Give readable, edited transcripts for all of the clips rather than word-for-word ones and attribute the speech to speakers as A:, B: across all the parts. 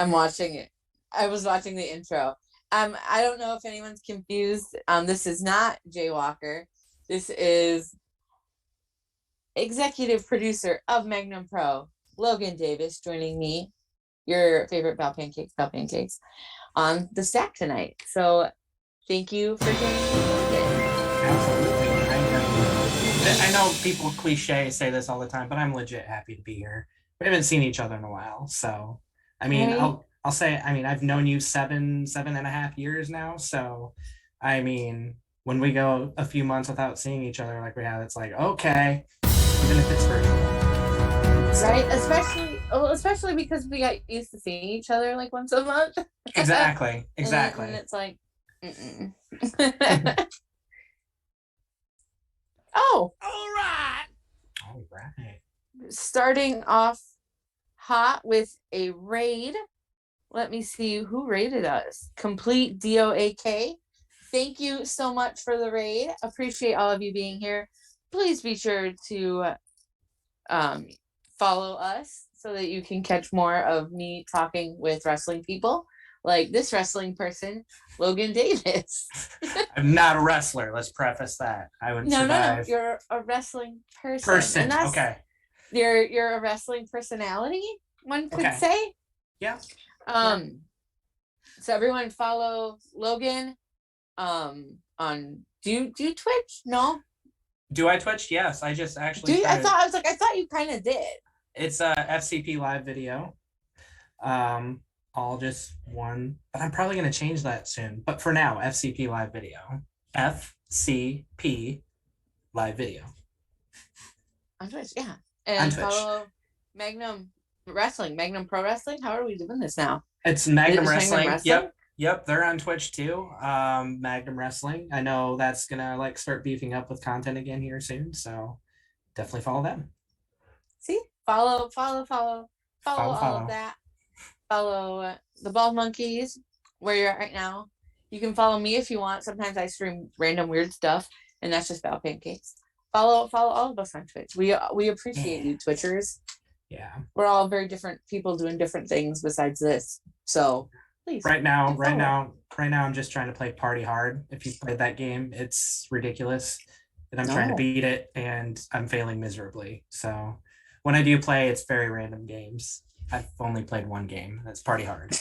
A: I'm watching it. I was watching the intro. I don't know if anyone's confused. This is not Jay Walker. This is executive producer of Magnum Pro, Logan Davis, joining me, your favorite Val Pancakes, on the stack tonight. So thank you for joining me, Logan.
B: Absolutely. I know people cliche say this all the time, but I'm legit happy to be here. We haven't seen each other in a while, so I mean,
A: Right?
B: I'll say, I mean, I've known you seven and a half years now. So, I mean, when we go a few months without seeing each other like we have, it's like, okay, even if it's virtual.
A: Right? Especially because we got used to seeing each other like once a month.
B: Exactly.
A: And it's like, oh,
B: All right.
A: starting off hot with a raid. Let me see who raided us. Complete DOAK. Thank you so much for the raid. Appreciate all of you being here. Please be sure to follow us so that you can catch more of me talking with wrestling people like this wrestling person, Logan Davis.
B: I'm not a wrestler. Let's preface that. I wouldn't survive.
A: No. You're a wrestling person. And that's
B: okay.
A: You're a wrestling personality, one could say.
B: Yeah.
A: So everyone follow Logan on do you Twitch? No.
B: Do I Twitch? Yes. I just actually
A: I thought you kind of did.
B: It's a FCP live video. All just one, but I'm probably going to change that soon. But for now, FCP live video. FCP live video.
A: On Twitch, yeah. And follow Magnum Wrestling, Magnum Pro Wrestling. How are we doing this now?
B: It's Magnum Wrestling. Yep. They're on Twitch too. Magnum Wrestling. I know that's gonna like start beefing up with content again here soon. So definitely follow them.
A: See, follow all of that. Follow the Bald Monkeys where you're at right now. You can follow me if you want. Sometimes I stream random weird stuff, and that's just Val Pancakes. Follow all of us on Twitch. We appreciate you, Twitchers.
B: Yeah,
A: we're all very different people doing different things besides this. So please.
B: Right now, I'm just trying to play Party Hard. If you've played that game, it's ridiculous. And I'm trying to beat it, and I'm failing miserably. So when I do play, it's very random games. I've only played one game. That's Party Hard.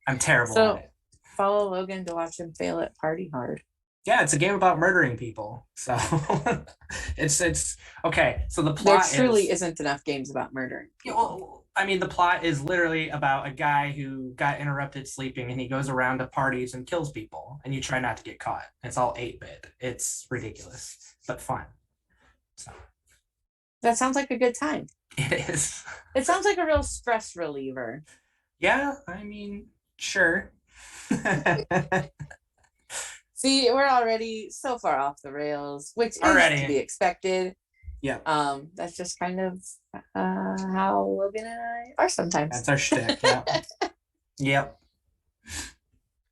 B: I'm terrible at it.
A: Follow Logan to watch him fail at Party Hard.
B: Yeah, it's a game about murdering people. So it's okay. So the plot
A: there truly isn't enough games about murdering people.
B: Well, I mean, the plot is literally about a guy who got interrupted sleeping, and he goes around to parties and kills people, and you try not to get caught. It's all 8-bit. It's ridiculous, but fun. So
A: that sounds like a good time.
B: It is.
A: It sounds like a real stress reliever.
B: Yeah, I mean, sure.
A: See, we're already so far off the rails, which is to be expected.
B: Yeah.
A: That's just kind of how Logan and I are sometimes.
B: That's our shtick. Yeah. Yep.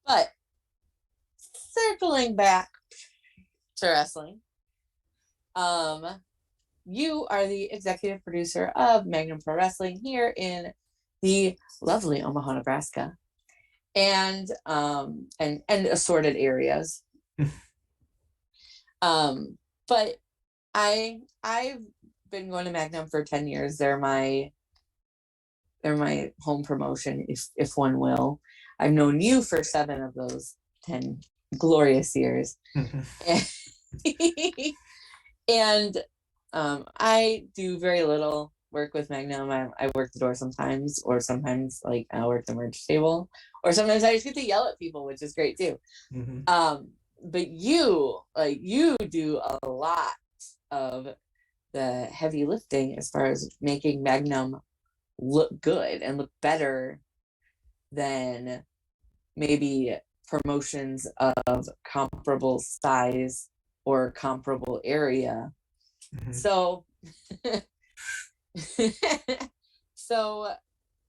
A: But circling back to wrestling, you are the executive producer of Magnum Pro Wrestling here in the lovely Omaha, Nebraska, and assorted areas. But I've been going to Magnum for 10 years. They're my home promotion, if one will. I've known you for 7 of those 10 glorious years. And I do very little work with Magnum. I work the door sometimes, or sometimes like I work the merch table, or sometimes I just get to yell at people, which is great too. But you do a lot of the heavy lifting as far as making Magnum look good and look better than maybe promotions of comparable size or comparable area. So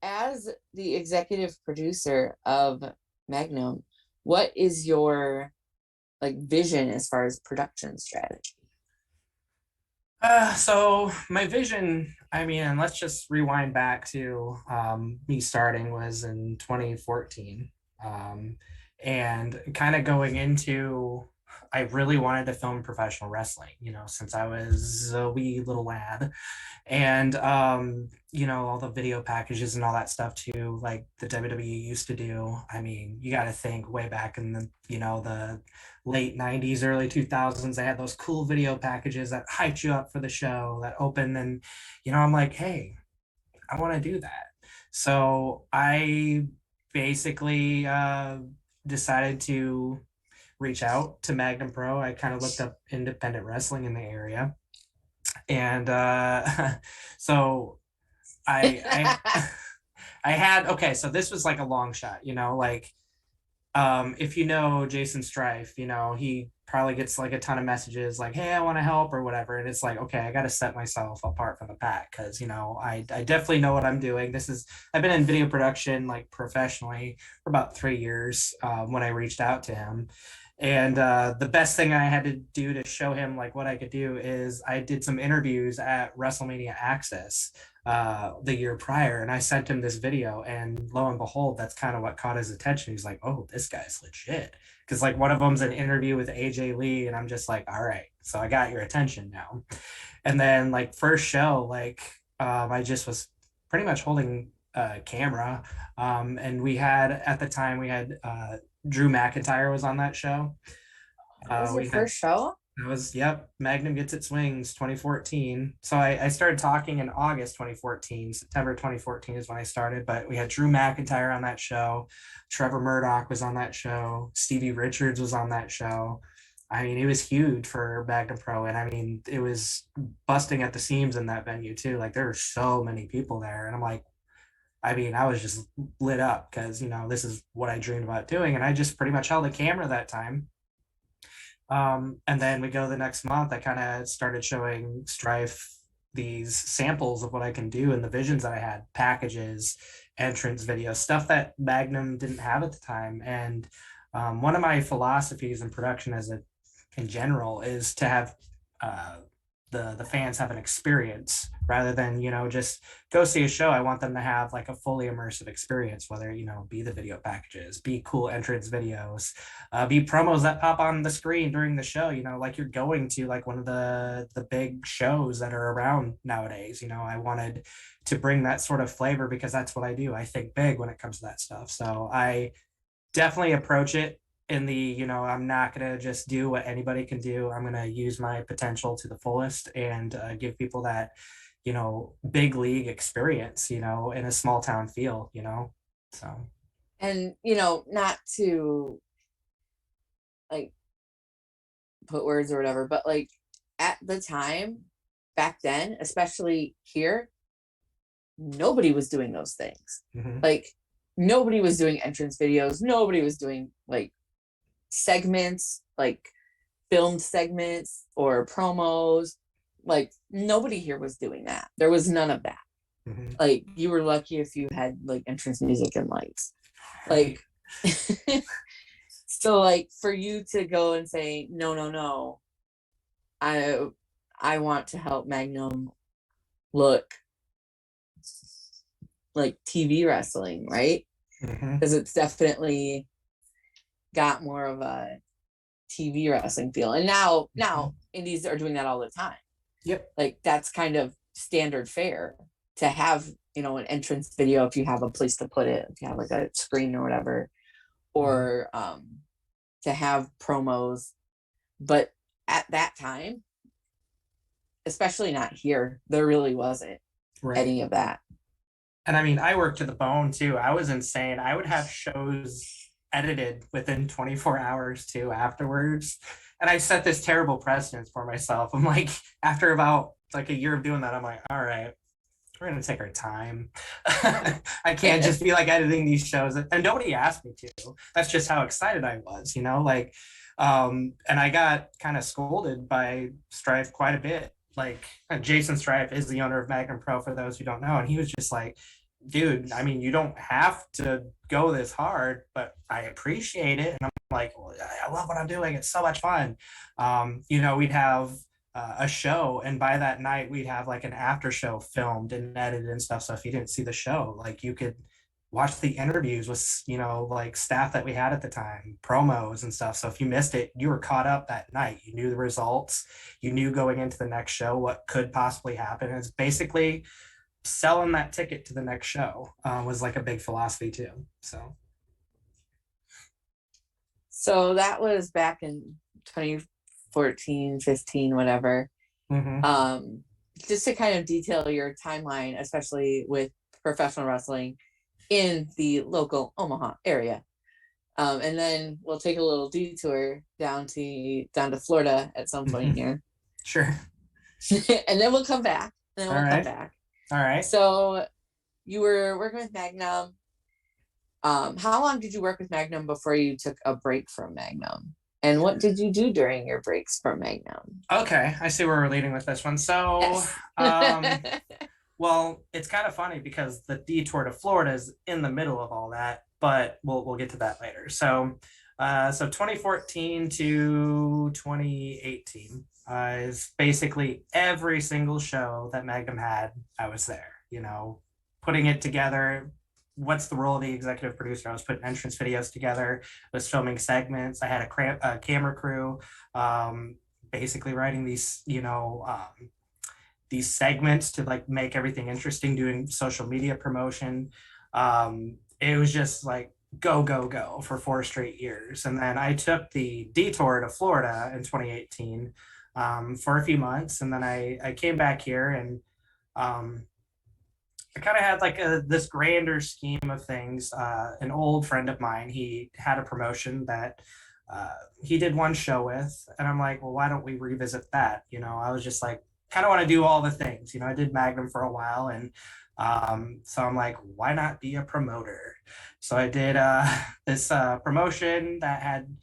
A: as the executive producer of Magnum, what is your vision as far as production strategy?
B: So my vision, I mean, and let's just rewind back to me starting was in 2014. Um, and kind of going into, I really wanted to film professional wrestling, since I was a wee little lad. And all the video packages and all that stuff too, like the WWE used to do. I mean, you got to think way back in the late 90s, early 2000s, they had those cool video packages that hyped you up for the show that opened. And I'm like, hey, I want to do that. So I basically decided to reach out to Magnum Pro. I kind of looked up independent wrestling in the area, and so I I had, okay, so this was like a long shot, like if Jason Strife, he probably gets like a ton of messages like, hey, I want to help or whatever. And it's like, okay, I got to set myself apart from the pack because, I definitely know what I'm doing. I've been in video production like professionally for about 3 years when I reached out to him. And the best thing I had to do to show him like what I could do is I did some interviews at WrestleMania Access the year prior, and I sent him this video, and lo and behold, that's kind of what caught his attention. He's like, oh, this guy's legit, because like one of them's an interview with AJ Lee, and I'm just like, all right, so I got your attention now. And then like first show, like I just was pretty much holding a camera, and we had at the time Drew McIntyre was on that show.
A: That was your first show?
B: That was, yep, Magnum Gets Its Wings 2014. So I started talking in August 2014. September 2014 is when I started, but we had Drew McIntyre on that show. Trevor Murdoch was on that show. Stevie Richards was on that show. I mean, it was huge for Magnum Pro. And I mean, it was busting at the seams in that venue too. Like there were so many people there. And I'm like, I mean, I was just lit up because, this is what I dreamed about doing. And I just pretty much held a camera that time. And then we go the next month, I kind of started showing Strife these samples of what I can do and the visions that I had, packages, entrance videos, stuff that Magnum didn't have at the time. And one of my philosophies in production in general is to have the fans have an experience rather than just go see a show. I want them to have like a fully immersive experience, whether be the video packages, be cool entrance videos, be promos that pop on the screen during the show, like you're going to like one of the big shows that are around nowadays. I wanted to bring that sort of flavor because that's what I do. I think big when it comes to that stuff, so I definitely approach it in the I'm not going to just do what anybody can do. I'm going to use my potential to the fullest and give people that big league experience in a small town feel. So,
A: and not to like put words or whatever, but like at the time back then, especially here, nobody was doing those things.
B: mm-hmm.
A: Like nobody was doing entrance videos, nobody was doing like segments, like filmed segments or promos. Like nobody here was doing that. There was none of that.
B: Mm-hmm.
A: Like you were lucky if you had like entrance music and lights. Like so like for you to go and say no, I want to help Magnum look like TV wrestling, right? Because it's definitely got more of a TV wrestling feel. And now indies are doing that all the time.
B: Yep.
A: Like that's kind of standard fare to have, an entrance video if you have a place to put it, if you have like a screen or whatever, or to have promos. But at that time, especially not here, there really wasn't any of that.
B: And I mean, I worked to the bone too. I was insane. I would have shows edited within 24 hours too afterwards. And I set this terrible precedence for myself. I'm like, after about like a year of doing that, I'm like, all right, we're going to take our time. I can't just be like editing these shows. And nobody asked me to. That's just how excited I was, like, and I got kind of scolded by Strife quite a bit. Like Jason Strife is the owner of Magnum Pro, for those who don't know. And he was just like, dude, I mean, you don't have to go this hard, but I appreciate it. And I'm like, well, I love what I'm doing. It's so much fun. We'd have a show, and by that night we'd have like an after show filmed and edited and stuff. So if you didn't see the show, like you could watch the interviews with, you know, like staff that we had at the time, promos and stuff. So if you missed it, you were caught up that night. You knew the results. You knew going into the next show what could possibly happen. It's basically selling that ticket to the next show was like a big philosophy too.
A: So that was back in 2014, 15, whatever. Just to kind of detail your timeline, especially with professional wrestling in the local Omaha area. And then we'll take a little detour down to Florida at some point here.
B: Sure.
A: And then we'll come back.
B: All right.
A: So you were working with Magnum. How long did you work with Magnum before you took a break from Magnum? And what did you do during your breaks from Magnum?
B: Okay, I see where we're leading with this one. So, yes. Well, it's kind of funny because the detour to Florida is in the middle of all that, but we'll get to that later. So 2014 to 2018 is basically every single show that Magnum had, I was there, you know, putting it together. What's the role of the executive producer? I was putting entrance videos together, I was filming segments. I had a camera crew, basically writing these, you know, these segments to like make everything interesting, doing social media promotion. It was just like go for 4 straight years. And then I took the detour to Florida in 2018 for a few months. And then I came back here, and I kind of had like this grander scheme of things. An old friend of mine, he had a promotion that he did one show with, and I'm like, well, why don't we revisit that? You know, I was just like, kind of want to do all the things. You know, I did Magnum for a while, and so I'm like, why not be a promoter? So I did this promotion that had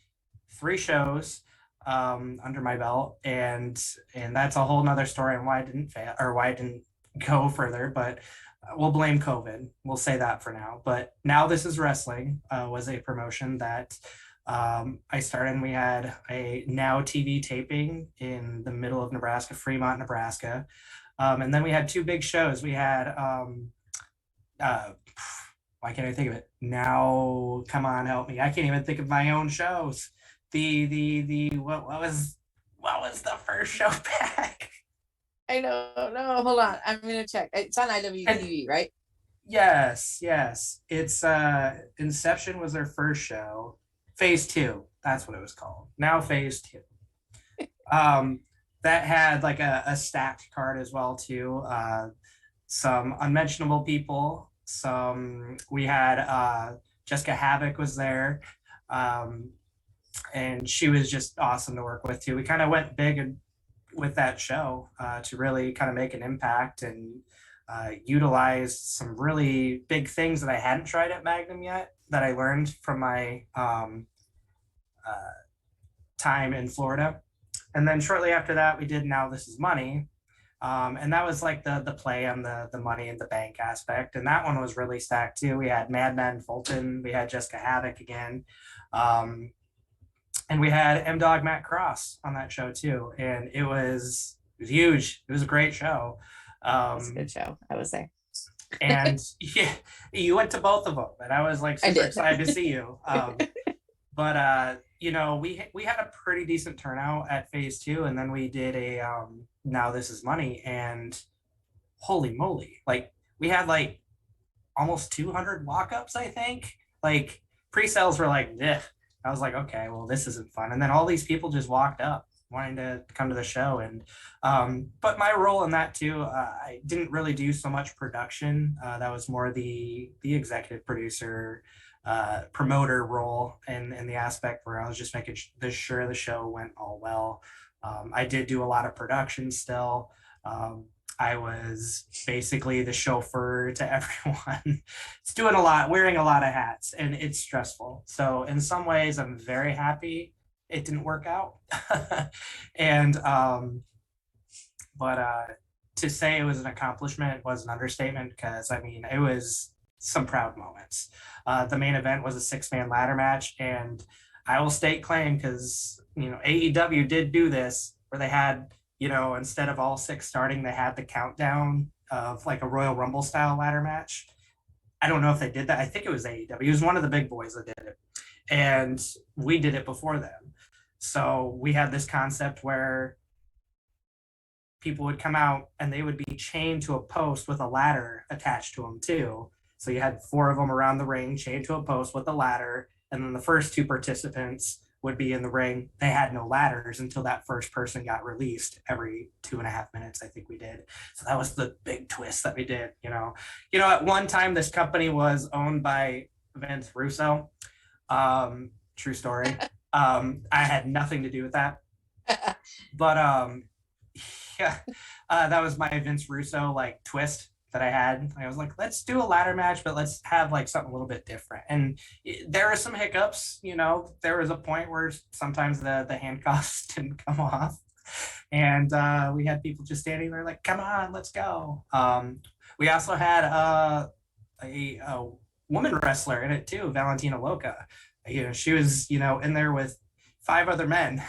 B: 3 shows under my belt, and that's a whole nother story on why I didn't fail, or why I didn't go further, but we'll blame COVID. We'll say that for now. But Now This Is Wrestling was a promotion that I started, and we had a Now TV taping in the middle of Nebraska, Fremont, Nebraska. And then we had 2 big shows. We had, why can't I think of it? Now, come on, help me. I can't even think of my own shows. What was the first show back?
A: I know. No, hold on. I'm gonna check. It's on IWTV, right?
B: Yes. It's Inception was their first show. Phase 2. That's what it was called. Now Phase 2. That had like a stacked card as well too. Some unmentionable people. We had Jessica Havoc was there. And she was just awesome to work with too. We kind of went big with that show to really kind of make an impact, and utilized some really big things that I hadn't tried at Magnum yet, that I learned from my time in Florida. And then shortly after that, we did Now This Is Money. And that was like the play on the money in the bank aspect. And that one was really stacked too. We had Madman Fulton, we had Jessica Havoc again. And we had M-Dog Matt Cross on that show too. And it was huge. It was a great show.
A: It was a good show. I was there.
B: And yeah, you went to both of them, and I was like super excited to see you. But you know, we had a pretty decent turnout at Phase 2, and then we did a Now This Is Money, and holy moly, like we had like almost 200 walk-ups, I think. Like pre-sales were like, "Ugh." I was like, okay, well, this isn't fun. And then all these people just walked up wanting to come to the show. And but my role in that too, I didn't really do so much production. That was more the executive producer, promoter role, and the aspect where I was just making sure the show went all well. I did do a lot of production still. I was basically the chauffeur to everyone. It's doing a lot, wearing a lot of hats, and it's stressful. So in some ways, I'm very happy it didn't work out. And but to say it was an accomplishment was an understatement, because I mean, it was some proud moments. The main event was a 6-man ladder match, and I will state claim, because you know AEW did do this, where they had, instead of all six starting, they had the countdown of like a Royal Rumble style ladder match. I don't know if they did that. I think it was AEW. It was one of the big boys that did it. And we did it before them. So we had this concept where people would come out and they would be chained to a post with a ladder attached to them too. So you had 4 of them around the ring chained to a post with a ladder. And then the first 2 participants would be in the ring. They had no ladders until that first person got released every 2.5 minutes, I think we did. So that was the big twist that we did, At one time, this company was owned by Vince Russo. True story. I had nothing to do with that. But yeah, that was my Vince Russo like twist that I had. I was like, let's do a ladder match, but let's have like something a little bit different. And there are some hiccups, there was a point where sometimes the handcuffs didn't come off. And we had people just standing there like, come on, let's go. We also had a woman wrestler in it too, Valentina Loca. She was, in there with 5 other men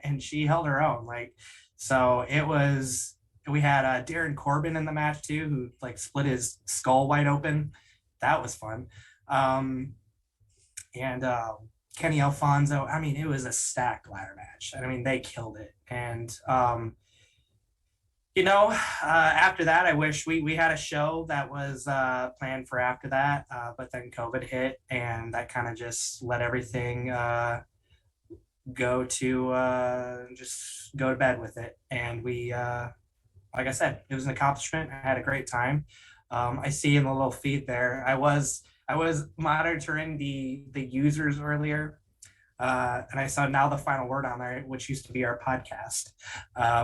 B: and she held her own. So it was, we had Darren Corbin in the match too, who like split his skull wide open. That was fun. And Kenny Alfonso. I mean, it was a stacked ladder match. I mean, they killed it. And, after that, I wish we had a show that was planned for after that, but then COVID hit and that kind of just let everything just go to bed with it. And we, like I said, it was an accomplishment. I had a great time. I see in the little feed there, I was monitoring the users earlier, and I saw Now the Final Word on there, which used to be our podcast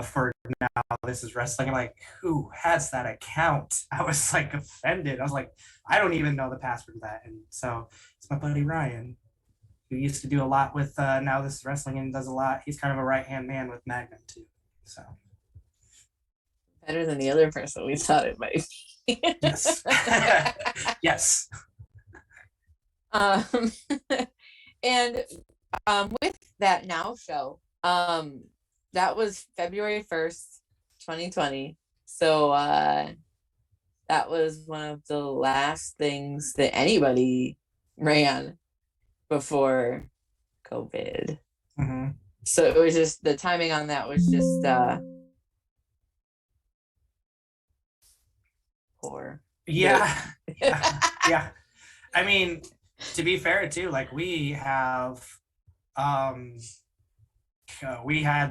B: for Now This Is Wrestling. I'm like, who has that account? I was like offended. I was like, I don't even know the password to that. And so it's my buddy Ryan, who used to do a lot with Now This Is Wrestling and does a lot. He's kind of a right-hand man with Magnum too. So
A: better than the other person we thought it might be.
B: Yes. Yes.
A: And with that Now show, that was February 1st, 2020. So that was one of the last things that anybody ran before COVID.
B: Mm-hmm.
A: So it was just, the timing on that was just poor.
B: Yeah. Yeah. I mean, to be fair too, like we had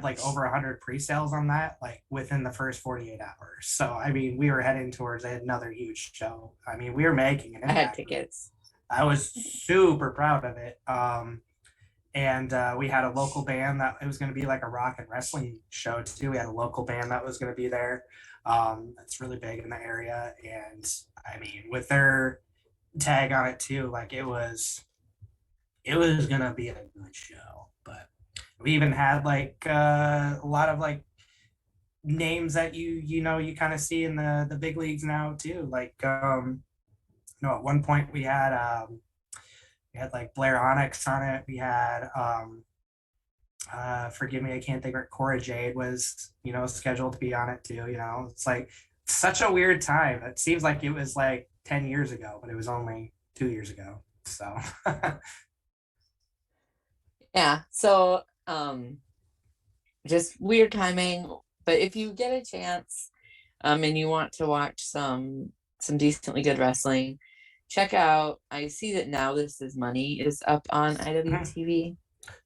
B: like over 100 pre-sales on that, like within the first 48 hours. So I mean, we were heading towards another huge show. I mean, we were making an impact.
A: I had tickets.
B: I was super proud of it. And we had a local band that it was going to be like a rock and wrestling show too. We had a local band that was going to be there. That's really big in the area. And I mean, with their tag on it too, like it was going to be a good show. But we even had like a lot of like names that you kind of see in the big leagues now too. Like, at one point we had like Blair Onyx on it. We had forgive me, I can't think of it. Cora Jade was, scheduled to be on it too. It's like such a weird time. It seems like it was like 10 years ago, but it was only 2 years ago. So
A: yeah. So just weird timing. But if you get a chance and you want to watch some decently good wrestling, check out, I see that Now This Is Money is up on IWTV.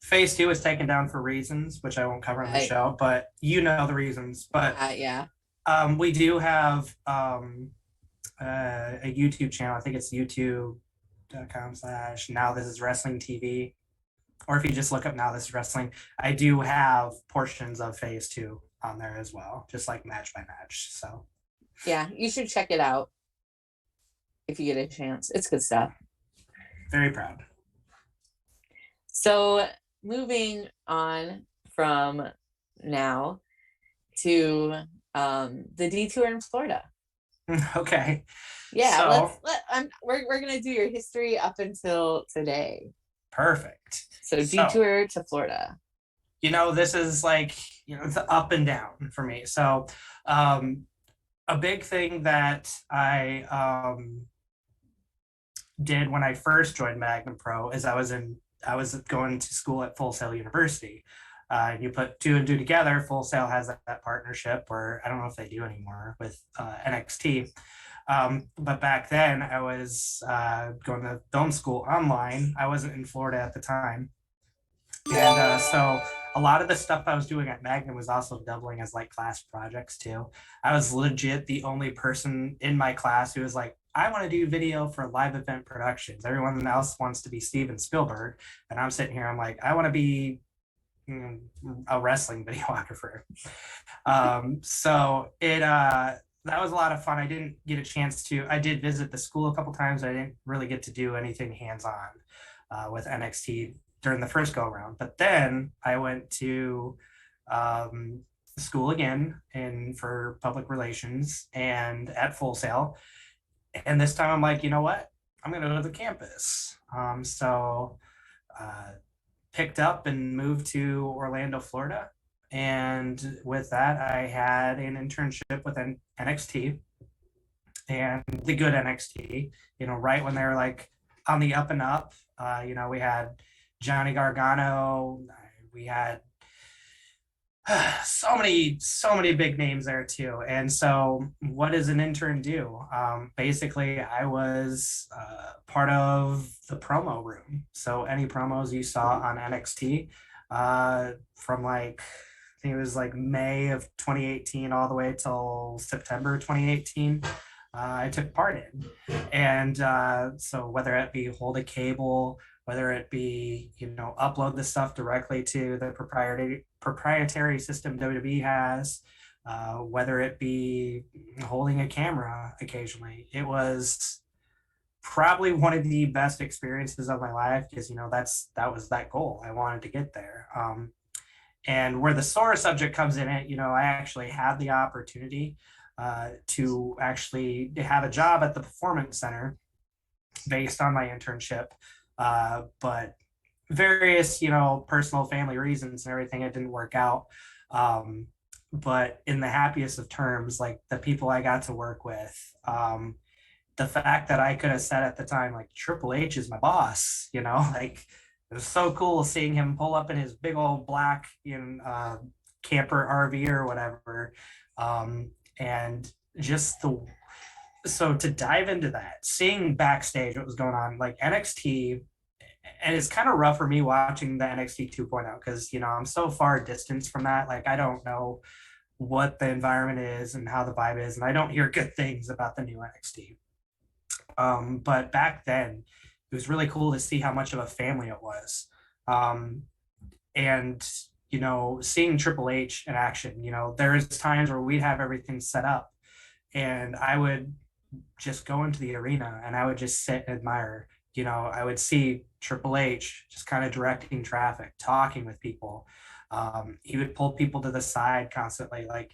B: Phase 2 was taken down for reasons, which I won't cover in the show, but you know the reasons. But
A: yeah.
B: We do have a YouTube channel. I think it's youtube.com/Now This Is Wrestling TV. Or if you just look up Now This Is Wrestling, I do have portions of Phase 2 on there as well, just like match by match. So
A: yeah, you should check it out if you get a chance. It's good stuff.
B: Very proud.
A: So moving on from Now to the detour in Florida.
B: Okay.
A: Yeah,
B: so,
A: we're gonna do your history up until today.
B: Perfect.
A: So detour to Florida.
B: this is like, it's up and down for me. So a big thing that I did when I first joined Magnum Pro is I was going to school at Full Sail University. You put two and two together. Full Sail has that partnership, or I don't know if they do anymore, with NXT. But back then, I was going to film school online. I wasn't in Florida at the time. And so a lot of the stuff I was doing at Magnum was also doubling as like class projects too. I was legit the only person in my class who was like, I want to do video for live event productions. Everyone else wants to be Steven Spielberg. And I'm sitting here, I'm like, I want to be a wrestling videographer. So that was a lot of fun. I didn't get a chance to, I did visit the school a couple times. I didn't really get to do anything hands-on with NXT during the first go around. But then I went to school again for public relations and at Full Sail. And this time I'm like, you know what? I'm going to go to the campus. So picked up and moved to Orlando, Florida. And with that, I had an internship with NXT, and the good NXT, right when they were like on the up and up. We had Johnny Gargano, we had so many big names there too. And so what does an intern do? Basically, I was part of the promo room. So any promos you saw on NXT from like, I think it was like May of 2018 all the way till September 2018, I took part in. And so whether it be hold a cable, whether it be, upload the stuff directly to the proprietary system WWE has, whether it be holding a camera occasionally, it was probably one of the best experiences of my life, because, that was that goal. I wanted to get there. And where the sore subject comes in it, I actually had the opportunity to actually have a job at the Performance Center based on my internship. But various, personal family reasons and everything, it didn't work out. But in the happiest of terms, like the people I got to work with, the fact that I could have said at the time, like, Triple H is my boss, like, it was so cool seeing him pull up in his big old black camper RV or whatever. And just so to dive into that, seeing backstage what was going on, like NXT, and it's kind of rough for me watching the NXT 2.0 because, I'm so far distanced from that. Like, I don't know what the environment is and how the vibe is, and I don't hear good things about the new NXT. But back then, it was really cool to see how much of a family it was. And, seeing Triple H in action, there's times where we'd have everything set up and I would just go into the arena and I would just sit and admire. I would see Triple H just kind of directing traffic, talking with people. He would pull people to the side constantly. Like,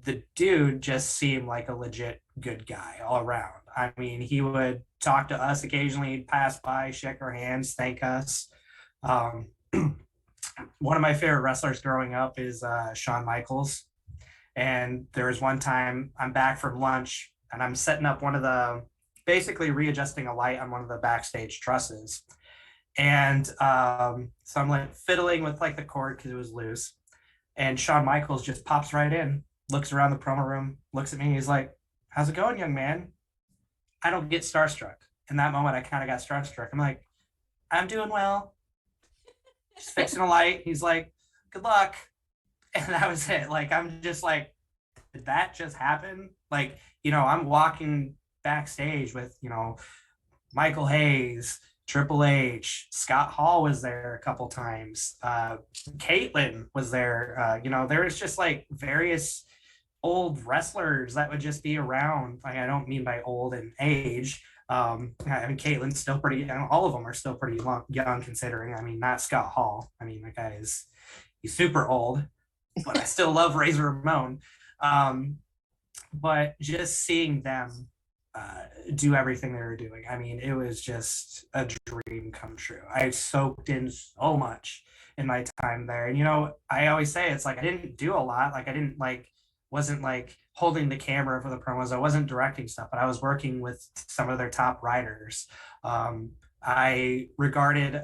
B: the dude just seemed like a legit good guy all around. I mean, he would talk to us occasionally, pass by, shake our hands, thank us. One of my favorite wrestlers growing up is Shawn Michaels. And there was one time I'm back from lunch and I'm setting up basically readjusting a light on one of the backstage trusses. And so I'm like fiddling with like the cord because it was loose. And Shawn Michaels just pops right in, looks around the promo room, looks at me, and he's like, "How's it going, young man?" I don't get starstruck. In that moment, I kind of got starstruck. I'm like, "I'm doing well. Just fixing a light." He's like, "Good luck." And that was it. Like, I'm just like, did that just happen? Like, I'm walking backstage with, Michael Hayes, Triple H, Scott Hall was there a couple times. Caitlyn was there. There was just like various old wrestlers that would just be around. Like, I don't mean by old in age. I mean, Caitlyn's still pretty, all of them are still pretty young considering. I mean, not Scott Hall. I mean, that guy he's super old, but I still love Razor Ramon. But just seeing them do everything they were doing. I mean, it was just a dream come true. I soaked in so much in my time there. And, I always say it's like I didn't do a lot. Like I didn't wasn't like holding the camera for the promos. I wasn't directing stuff, but I was working with some of their top writers. I regarded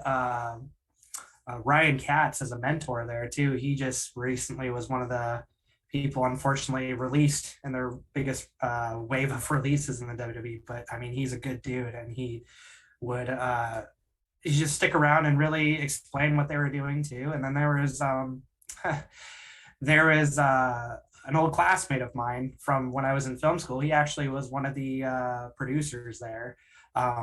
B: Ryan Katz as a mentor there too. He just recently was one of the people unfortunately released in their biggest wave of releases in the WWE. But I mean, he's a good dude, and he would he just stick around and really explain what they were doing too. And then there was an old classmate of mine from when I was in film school. He actually was one of the producers there.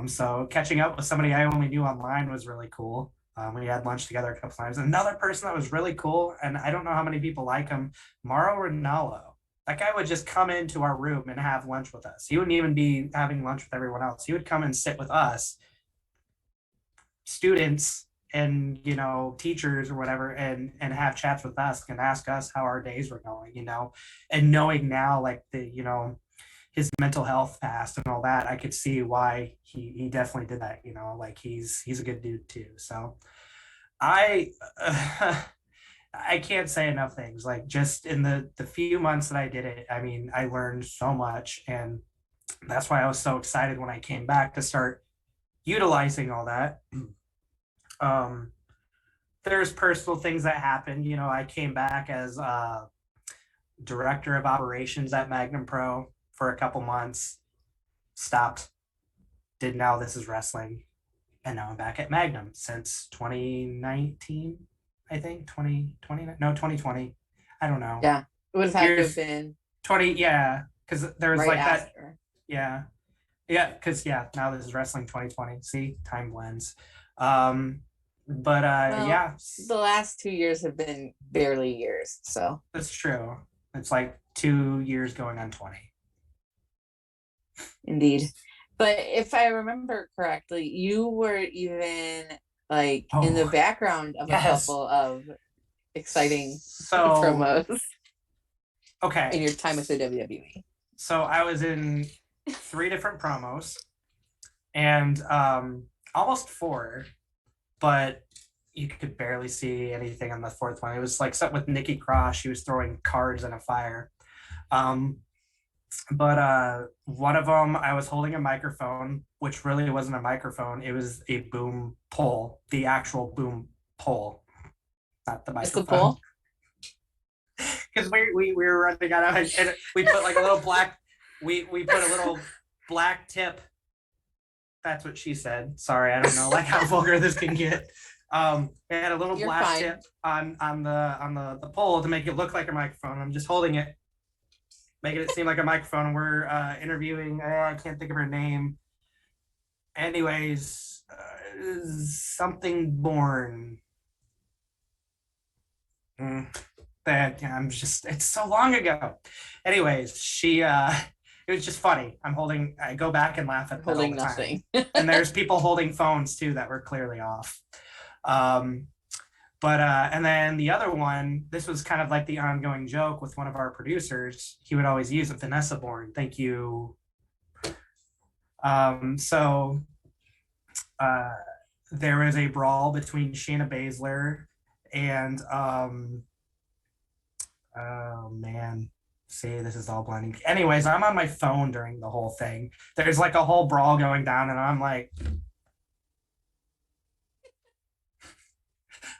B: So catching up with somebody I only knew online was really cool. We had lunch together a couple times. Another person that was really cool, and I don't know how many people like him, Mauro Ranallo. That guy would just come into our room and have lunch with us. He wouldn't even be having lunch with everyone else. He would come and sit with us, students and teachers or whatever, and have chats with us and ask us how our days were going. And knowing now like his mental health past and all that, I could see why he definitely did that. Like he's a good dude too. So I can't say enough things. Like just in the few months that I did it, I mean, I learned so much, and that's why I was so excited when I came back to start utilizing all that. There's personal things that happened. I came back as director of operations at Magnum Pro for a couple months, stopped, did Now This Is Wrestling, and now I'm back at Magnum since 2019, I think. 2020. I don't know.
A: Yeah, it would have had to have been
B: 20. Yeah, because there was
A: right
B: like
A: after.
B: that. Because Now This Is Wrestling 2020. See, time blends. But
A: well, the last 2 years have been barely years, so
B: that's true. It's like 2 years going on 20.
A: Indeed. But if I remember correctly, you were even like in the background of a couple of exciting promos.
B: Okay.
A: In your time with the WWE.
B: So I was in 3 different promos, and almost 4, but you could barely see anything on the 4th one. It was like something with Nikki Cross. She was throwing cards in a fire. But one of them, I was holding a microphone, which really wasn't a microphone. It was a boom pole, the actual boom pole, not the microphone.
A: It's the pole?
B: Because we were running out of it, and we put like a little black, we put a little black tip. That's what she said. Sorry, I don't know like how vulgar this can get. We had a little black tip on the pole to make it look like a microphone. I'm just holding it, making it seem like a microphone. We're interviewing, I can't think of her name. Anyways, something born. It's so long ago. Anyways, she, it was just funny. I go back and laugh at that all the
A: nothing.
B: time. And there's people holding phones too that were clearly off. But and then the other one, this was kind of like the ongoing joke with one of our producers. He would always use it, Vanessa Bourne. Thank you. So there was a brawl between Shayna Baszler and oh man, see, this is all blending. Anyways, I'm on my phone during the whole thing. There's like a whole brawl going down, and I'm like,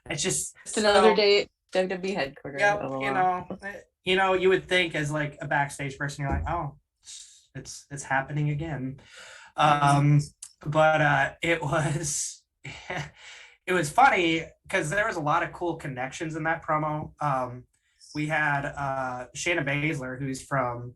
B: it's
A: another day at WWE headquarters.
B: Yeah, you would think as like a backstage person, you're like, oh, it's happening again. But it was it was funny because there was a lot of cool connections in that promo. We had Shayna Baszler, who's from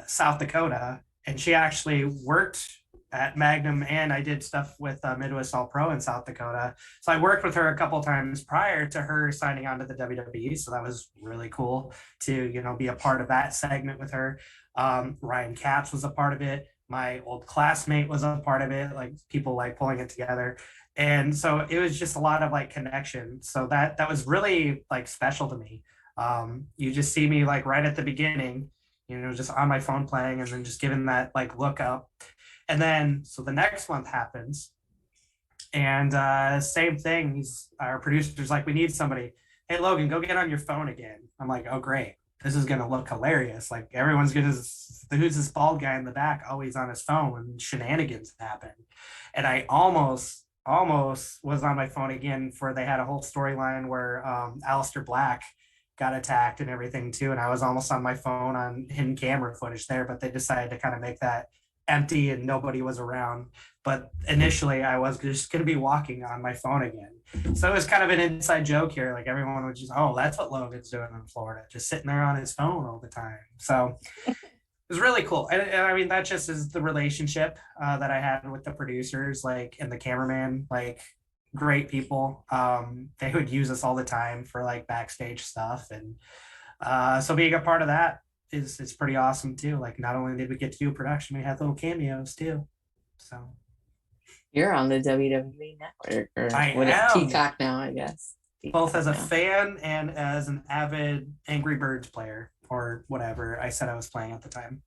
B: South Dakota, and she actually worked at Magnum, and I did stuff with Midwest All Pro in South Dakota. So I worked with her a couple times prior to her signing on to the WWE. So that was really cool to, be a part of that segment with her. Ryan Katz was a part of it. My old classmate was a part of it, like people like pulling it together. And so it was just a lot of like connection. So that was really like special to me. You just see me like right at the beginning, just on my phone playing, and then just giving that like look up. And then so the next month happens, and same thing. Our producer's like, we need somebody. Hey Logan, go get on your phone again. I'm like, oh great, this is gonna look hilarious. Like everyone's gonna, who's this bald guy in the back always on his phone, and shenanigans happen. And I almost was on my phone again for, they had a whole storyline where Alistair Black got attacked and everything too. And I was almost on my phone on hidden camera footage there, but they decided to kind of make that empty and nobody was around. But initially I was just going to be walking on my phone again. So it was kind of an inside joke here. Like everyone was just, oh, that's what Logan's doing in Florida, just sitting there on his phone all the time. So it was really cool. And I mean, that just is the relationship that I had with the producers, like, and the cameraman, like great people. They would use us all the time for like backstage stuff. And so being a part of that is pretty awesome too. Like not only did we get to do production, we had little cameos too. So
A: you're on the WWE network, or
B: I
A: what
B: am.
A: is Peacock now, I guess.
B: Both as a fan and as an avid Angry Birds player, or whatever I said I was playing at the time.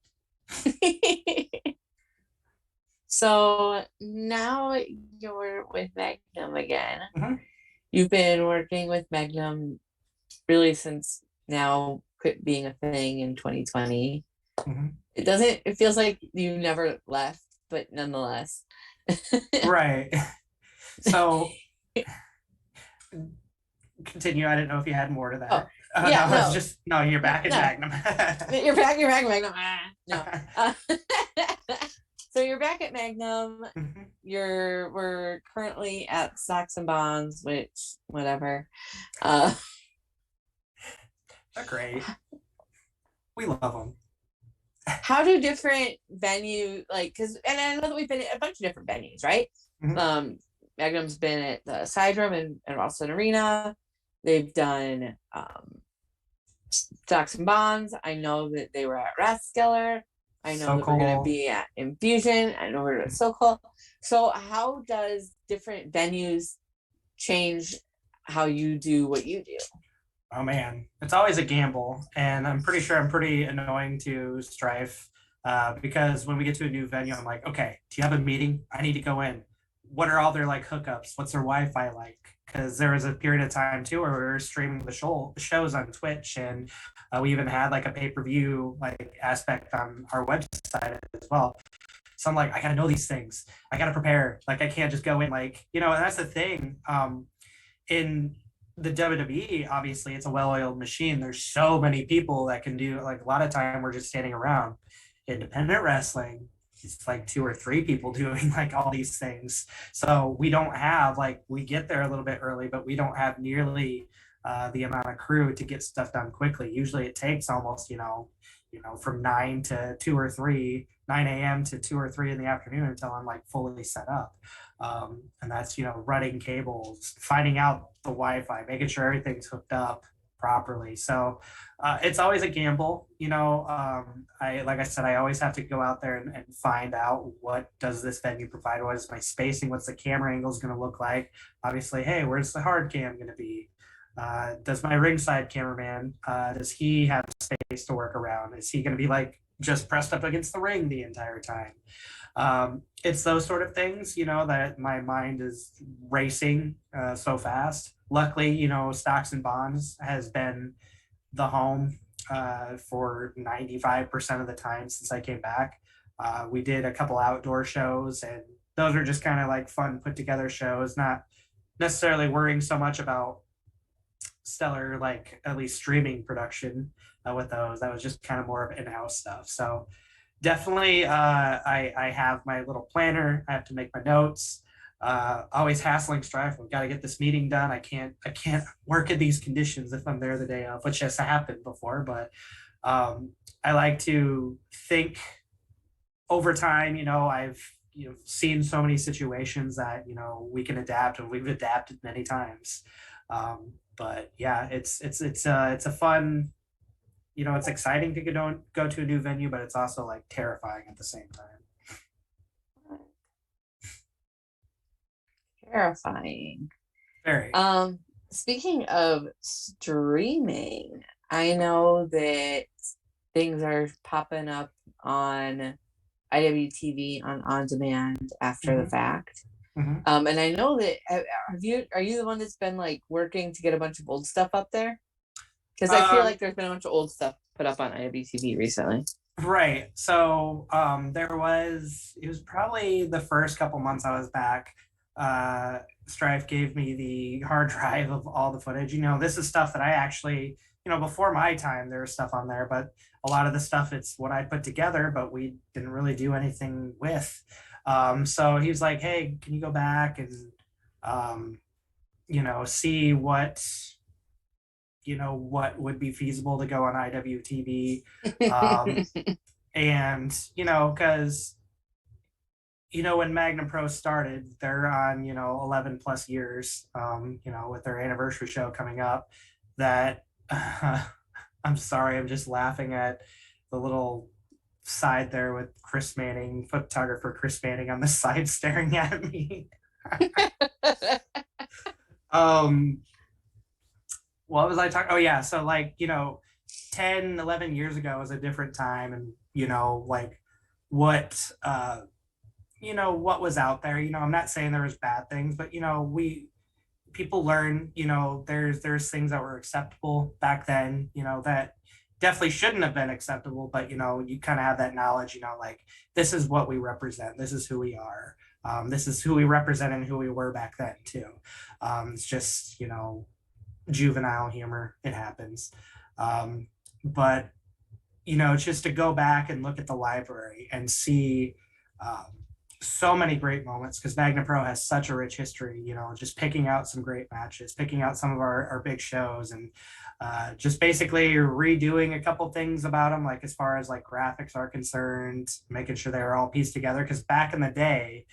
A: So now you're with Magnum again.
B: Mm-hmm.
A: You've been working with Magnum really since now quit being a thing in 2020.
B: Mm-hmm.
A: It feels like you never left, but nonetheless.
B: Right. So continue. I didn't know if you had more to that.
A: Oh, yeah,
B: no, it's just, no, you're back at Magnum.
A: You're back at Magnum. No. So you're back at Magnum.
B: Mm-hmm.
A: We're currently at Stocks and Bonds, which whatever.
B: They're great. We love them.
A: How do different venues, like, because, and I know that we've been at a bunch of different venues, right? Mm-hmm. Magnum's been at the Side Room and Ralston Arena. They've done Stocks and Bonds. I know that they were at Rathskeller. I know that we're going to be at Infusion. I know we're at SoCal. So how does different venues change how you do what you do?
B: Oh man, it's always a gamble, and I'm pretty sure I'm pretty annoying to Strife because when we get to a new venue, I'm like, okay, do you have a meeting? I need to go in. What are all their like hookups? What's their Wi-Fi like? Because there was a period of time too where we were streaming the shows on Twitch, and we even had like a pay-per-view like aspect on our website as well. So I'm like, I gotta know these things. I gotta prepare. Like I can't just go in like, and that's the thing. In the WWE, obviously it's a well-oiled machine. There's so many people that can do, like a lot of time we're just standing around. Independent wrestling, it's like 2 or 3 people doing like all these things. So we don't have, like, we get there a little bit early, but we don't have nearly the amount of crew to get stuff done quickly. Usually it takes almost, from 9 to 2 or 3, 9 a.m. to 2 or 3 in the afternoon until I'm like fully set up. And that's, running cables, finding out the Wi-Fi, making sure everything's hooked up properly. So it's always a gamble. Like I said, I always have to go out there and find out, what does this venue provide? What is my spacing? What's the camera angles going to look like? Obviously, hey, where's the hard cam going to be? Does my ringside cameraman, does he have space to work around? Is he going to be like just pressed up against the ring the entire time? It's those sort of things, that my mind is racing so fast. Luckily, Stocks and Bonds has been the home for 95% of the time since I came back. We did a couple outdoor shows, and those are just kind of like fun, put together shows, not necessarily worrying so much about stellar, like at least streaming production with those. That was just kind of more of in-house stuff. So definitely I have my little planner. I have to make my notes. Always hassling Strife. We've got to get this meeting done. I can't work in these conditions if I'm there the day of, which has happened before. But I like to think over time. I've seen so many situations that we can adapt, and we've adapted many times. But yeah, it's a fun. It's exciting to go to a new venue, but it's also like terrifying at the same time.
A: Terrifying.
B: Very.
A: Speaking of streaming, I know that things are popping up on IWTV on demand after the fact. And I know that are you the one that's been like working to get a bunch of old stuff up there? Because I feel like there's been a bunch of old stuff put up on IWTV recently.
B: Right. So it was probably the first couple months I was back. Strife gave me the hard drive of all the footage. This is stuff that I actually, before my time, there was stuff on there, but a lot of the stuff, it's what I put together, but we didn't really do anything with. So he was like, hey, can you go back and, see what would be feasible to go on IWTV. And, because, when Magnum Pro started, they're on, 11 plus years, with their anniversary show coming up that I'm sorry, I'm just laughing at the little side there with Chris Manning, photographer Chris Manning on the side staring at me. What was I talking? Oh yeah. So 10, 11 years ago was a different time. And, what was out there, I'm not saying there was bad things, but, people learn, there's things that were acceptable back then, that definitely shouldn't have been acceptable, but, you kind of have that knowledge, this is what we represent. This is who we are. This is who we represent and who we were back then too. It's just, juvenile humor. It happens. But, just to go back and look at the library and see so many great moments, because Magnum Pro has such a rich history, just picking out some great matches, picking out some of our big shows, and just basically redoing a couple things about them, like as far as graphics are concerned, making sure they were all pieced together. Because back in the day,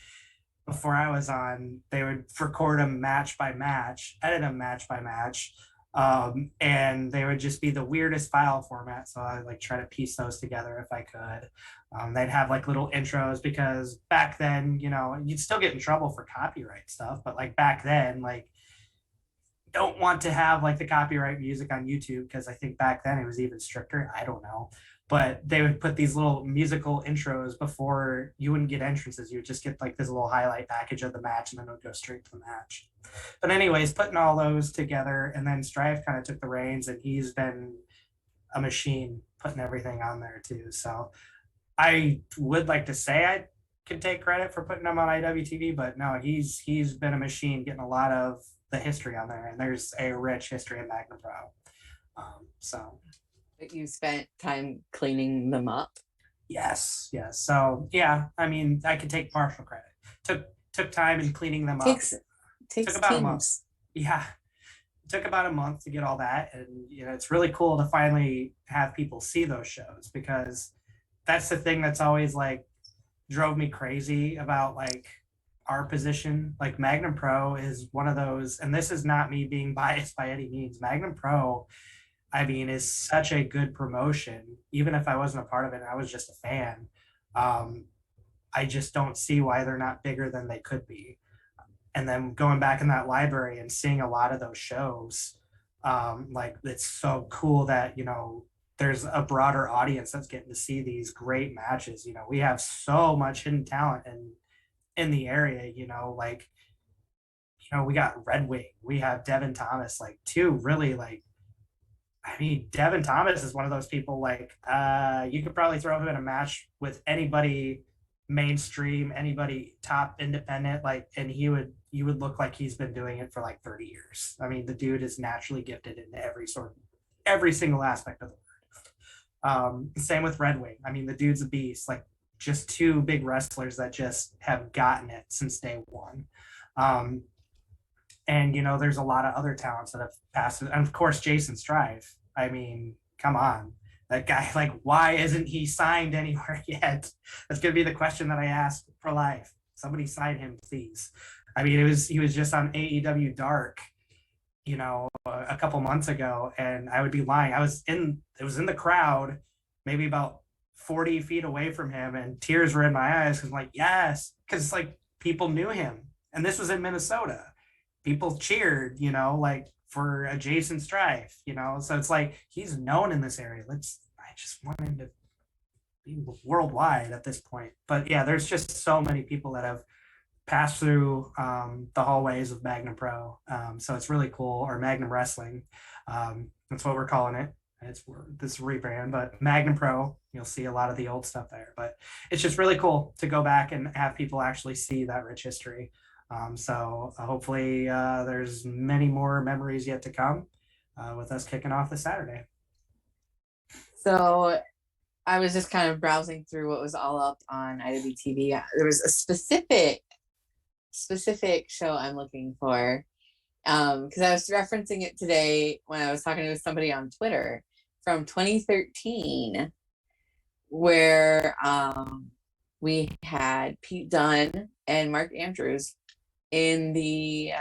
B: before I was on, they would record them match by match, edit them match by match, and they would just be the weirdest file format. So I try to piece those together if I could. They'd have little intros, because back then, you'd still get in trouble for copyright stuff, but back then, don't want to have the copyright music on YouTube, because I think back then it was even stricter. I don't know. But they would put these little musical intros before. You wouldn't get entrances. You would just get this little highlight package of the match, and then it would go straight to the match. But anyways, putting all those together, and then Strife kind of took the reins, and he's been a machine putting everything on there too. So I would like to say I could take credit for putting them on IWTV, but no, he's been a machine getting a lot of the history on there, and there's a rich history of Magnum Pro.
A: But you spent time cleaning them up.
B: Yes. So yeah, I mean, I could take partial credit. Took time in cleaning them up.
A: Took
B: about a month. Yeah, it took about a month to get all that, and it's really cool to finally have people see those shows, because that's the thing that's always drove me crazy about our position. Magnum Pro is one of those, and this is not me being biased by any means. Magnum Pro, I mean, is such a good promotion. Even if I wasn't a part of it, I was just a fan. I just don't see why they're not bigger than they could be. And then going back in that library and seeing a lot of those shows, it's so cool that, there's a broader audience that's getting to see these great matches. We have so much hidden talent in the area, we got Red Wing, we have Devin Thomas, two really Devin Thomas is one of those people, you could probably throw him in a match with anybody mainstream, anybody top independent, and you would look like he's been doing it for 30 years. I mean, the dude is naturally gifted in every single aspect of the word. Same with Red Wing. I mean, the dude's a beast, just two big wrestlers that just have gotten it since day one. And, there's a lot of other talents that have passed. And of course, Jason Strife. I mean, come on. That guy, why isn't he signed anywhere yet? That's going to be the question that I ask for life. Somebody sign him, please. I mean, he was just on AEW Dark, a couple months ago, and I would be lying. It was in the crowd, maybe about 40 feet away from him, and tears were in my eyes, because yes, because people knew him. And this was in Minnesota. People cheered, for a Jason Strife, so it's he's known in this area. I just want him to be worldwide at this point. But yeah, there's just so many people that have passed through the hallways of Magnum Pro. So it's really cool, or Magnum Wrestling. That's what we're calling it. It's this rebrand, but Magnum Pro, you'll see a lot of the old stuff there. But it's just really cool to go back and have people actually see that rich history. So hopefully there's many more memories yet to come with us kicking off this Saturday.
A: So I was just kind of browsing through what was all up on IWTV. There was a specific show I'm looking for, because I was referencing it today when I was talking to somebody on Twitter from 2013, where we had Pete Dunne and Mark Andrews in the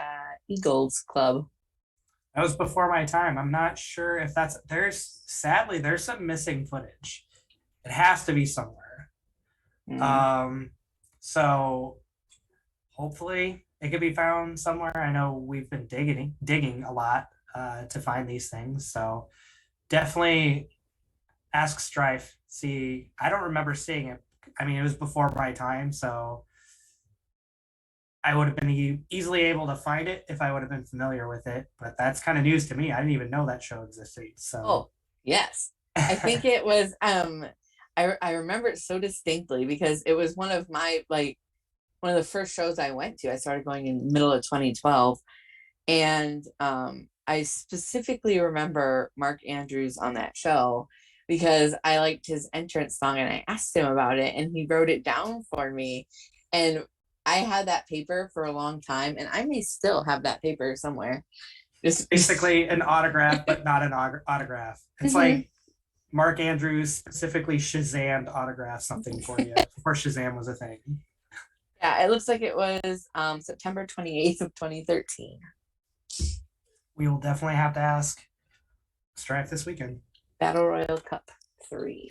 A: Eagles Club.
B: That was before my time. I'm not sure if there's some missing footage. It has to be somewhere. So hopefully it could be found somewhere. I know we've been digging a lot to find these things. So definitely ask Strife. See, I don't remember seeing it. I mean, it was before my time, so I would have been easily able to find it if I would have been familiar with it. But that's kind of news to me. I didn't even know that show existed. So
A: yes, I think it was. I remember it so distinctly because it was one of the first shows I went to. I started going in the middle of 2012, and I specifically remember Mark Andrews on that show because I liked his entrance song and I asked him about it and he wrote it down for me. And I had that paper for a long time and I may still have that paper somewhere.
B: Just basically an autograph, but not an autograph. It's like Mark Andrews specifically Shazammed autograph something for you before Shazam was a thing.
A: Yeah, it looks like it was September 28th of 2013.
B: We will definitely have to ask Strife this weekend.
A: Battle Royal Cup 3.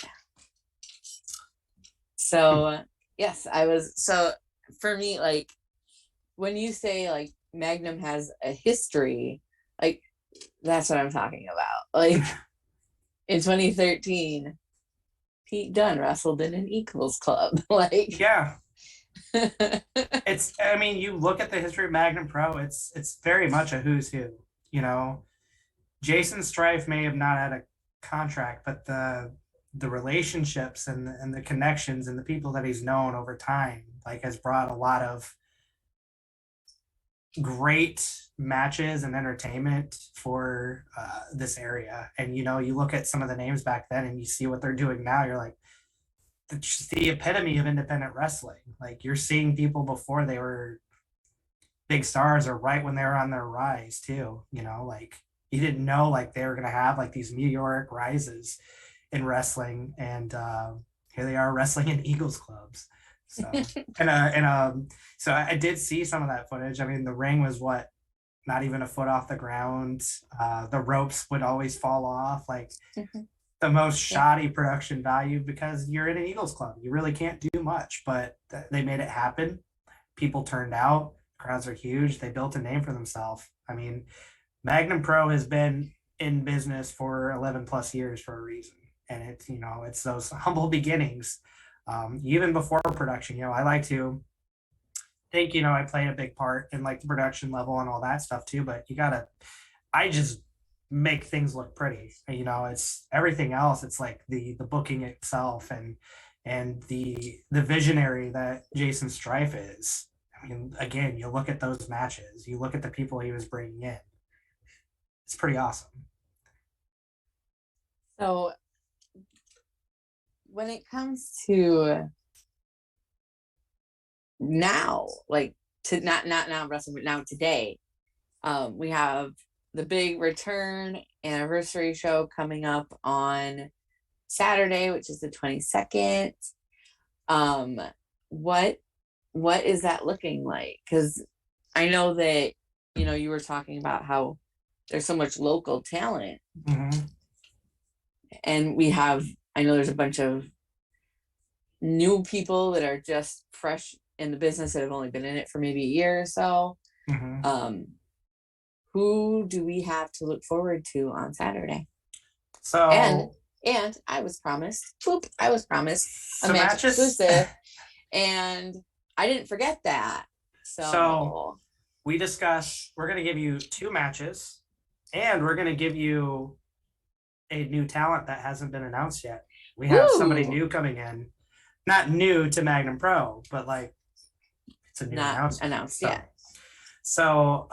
A: So yes, so for me, like when you say like Magnum has a history, like that's what I'm talking about. Like in 2013, Pete Dunne wrestled in an Eagles Club. Like
B: yeah. I mean, you look at the history of Magnum Pro, it's very much a who's who, you know. Jason Strife may have not had a contract, but the relationships and the connections and the people that he's known over time like has brought a lot of great matches and entertainment for this area. And you know, you look at some of the names back then and you see what they're doing now, you're like, it's the epitome of independent wrestling. Like you're seeing people before they were big stars or right when they were on their rise too, you know, like you didn't know like they were going to have like these meteoric rises in wrestling, and here they are wrestling in Eagles clubs. So so I did see some of that footage. I mean, the ring was not even a foot off the ground. The ropes would always fall off, like the most shoddy production value, because you're in an Eagles club. You really can't do much, but they made it happen. People turned out. Crowds are huge. They built a name for themselves. I mean, Magnum Pro has been in business for 11 plus years for a reason. And it's, you know, it's those humble beginnings. Even before production, you know, I like to think, you know, I played a big part in like the production level and all that stuff too, but I just make things look pretty. You know, it's everything else. It's like the booking itself and the visionary that Jason Strife is. I mean, again, you look at those matches, you look at the people he was bringing in. It's pretty awesome.
A: So when it comes to now, like to not now wrestling, but now today, we have the big return anniversary show coming up on Saturday, which is the 22nd. What is that looking like? Because I know that, you know, you were talking about how there's so much local talent. And I know there's a bunch of new people that are just fresh in the business that have only been in it for maybe a year or so. Who do we have to look forward to on Saturday?
B: So,
A: And I was promised a
B: Some
A: match
B: matches.
A: exclusive, and I didn't forget that.
B: So we discussed, we're going to give you 2 matches, and we're going to give you a new talent that hasn't been announced yet. We have somebody new coming in, not new to Magnum Pro, but like it's a new announced
A: yet.
B: So,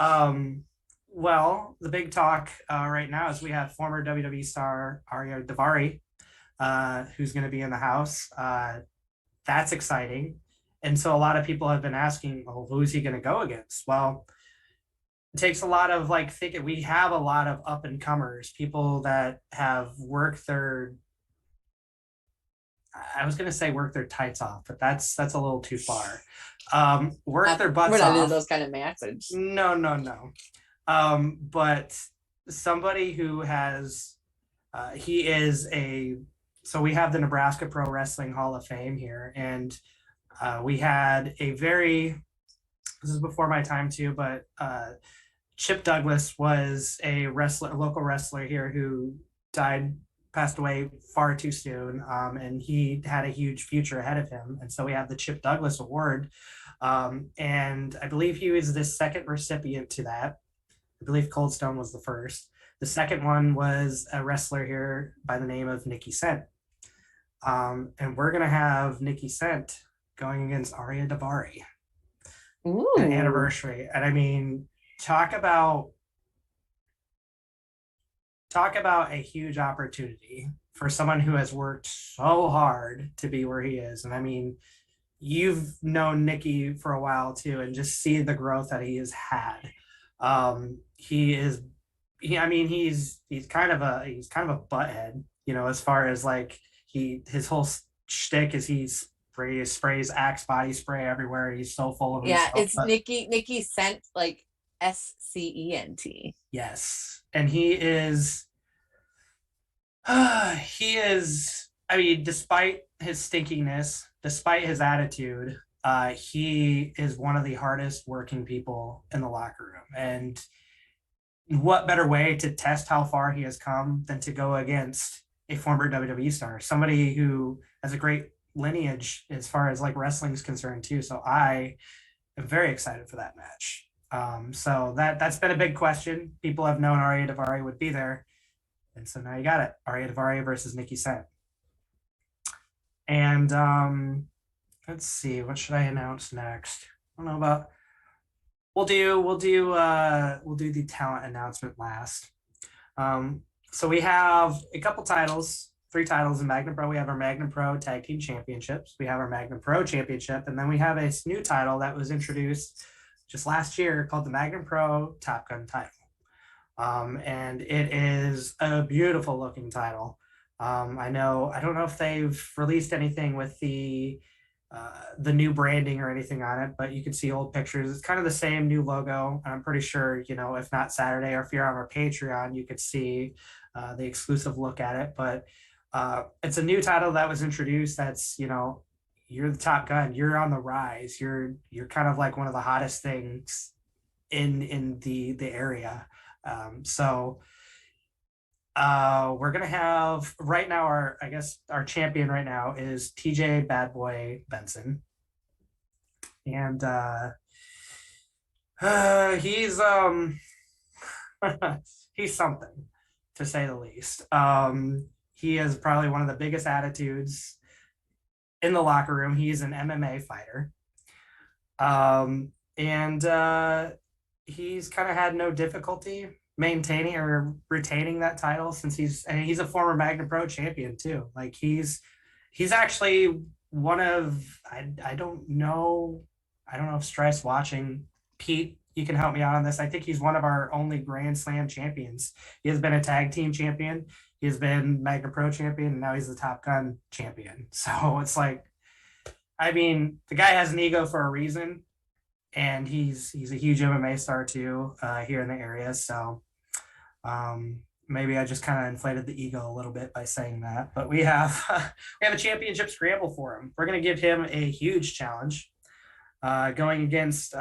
B: well, the big talk right now is we have former WWE star Arya Davari, who's going to be in the house. That's exciting. And so a lot of people have been asking, well, who's he going to go against? Well, it takes a lot of like thinking. We have a lot of up and comers, people that have worked their, I was going to say work their tights off, but that's a little too far. Work their butts off.
A: We're not into those kind of matches.
B: No. But somebody who has, he is so we have the Nebraska Pro Wrestling Hall of Fame here, and we had this is before my time too, but Chip Douglas was a local wrestler here who passed away far too soon, and he had a huge future ahead of him. And so we have the Chip Douglas Award, and I believe he was the second recipient to that. I believe Cold Stone was the first. The second one was a wrestler here by the name of Nikki Sent. And we're going to have Nikki Sent going against Arya Davari. An anniversary. And I mean, talk about a huge opportunity for someone who has worked so hard to be where he is. And I mean, you've known Nikki for a while too, and just see the growth that he has had. He's kind of a butthead, you know, as far as like his whole shtick is he sprays Axe body spray everywhere. He's so full of himself.
A: It's Nikki Sent, like Scent.
B: Yes. And he is, I mean, despite his stinkiness, despite his attitude, he is one of the hardest working people in the locker room. And what better way to test how far he has come than to go against a former WWE star, somebody who has a great lineage as far as like wrestling is concerned too. So I am very excited for that match. So that's been a big question. People have known Arya Davari would be there. And so now you got it. Arya Davari versus Nikki Sent. And let's see, what should I announce next? I don't know about. We'll do the talent announcement last. So we have a couple titles, 3 titles in Magnum Pro. We have our Magnum Pro Tag Team Championships. We have our Magnum Pro Championship, and then we have a new title that was introduced just last year called the Magnum Pro Top Gun title. And it is a beautiful looking title. I don't know if they've released anything with the new branding or anything on it, but you can see old pictures. It's kind of the same new logo. I'm pretty sure, you know, if not Saturday or if you're on our Patreon, you could see the exclusive look at it. But it's a new title that was introduced. That's, you know, you're the top gun. You're on the rise. You're kind of like one of the hottest things in the area. So we're gonna have right now our champion right now is TJ Bad Boy Benson, and he's he's something, to say the least. He is probably one of the biggest attitudes in the locker room. He's an MMA fighter, and he's kind of had no difficulty maintaining or retaining that title since he's a former Magnum Pro champion too. Like he's actually one of, I don't know if Strice watching. Pete, you can help me out on this. I think he's one of our only Grand Slam champions. He has been a tag team champion. He has been Magnum Pro champion, and now he's the Top Gun champion. So it's like, I mean, the guy has an ego for a reason. And he's a huge MMA star too here in the area. So maybe I just kind of inflated the ego a little bit by saying that. But we have a championship scramble for him. We're going to give him a huge challenge going against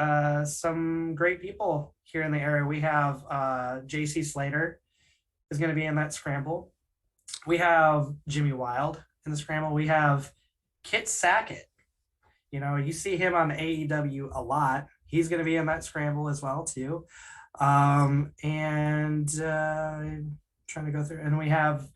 B: some great people here in the area. We have JC Slater is going to be in that scramble. We have Jimmy Wild in the scramble. We have Kit Sackett. You know, you see him on AEW a lot. He's going to be in that scramble as well too. And trying to go through, and we have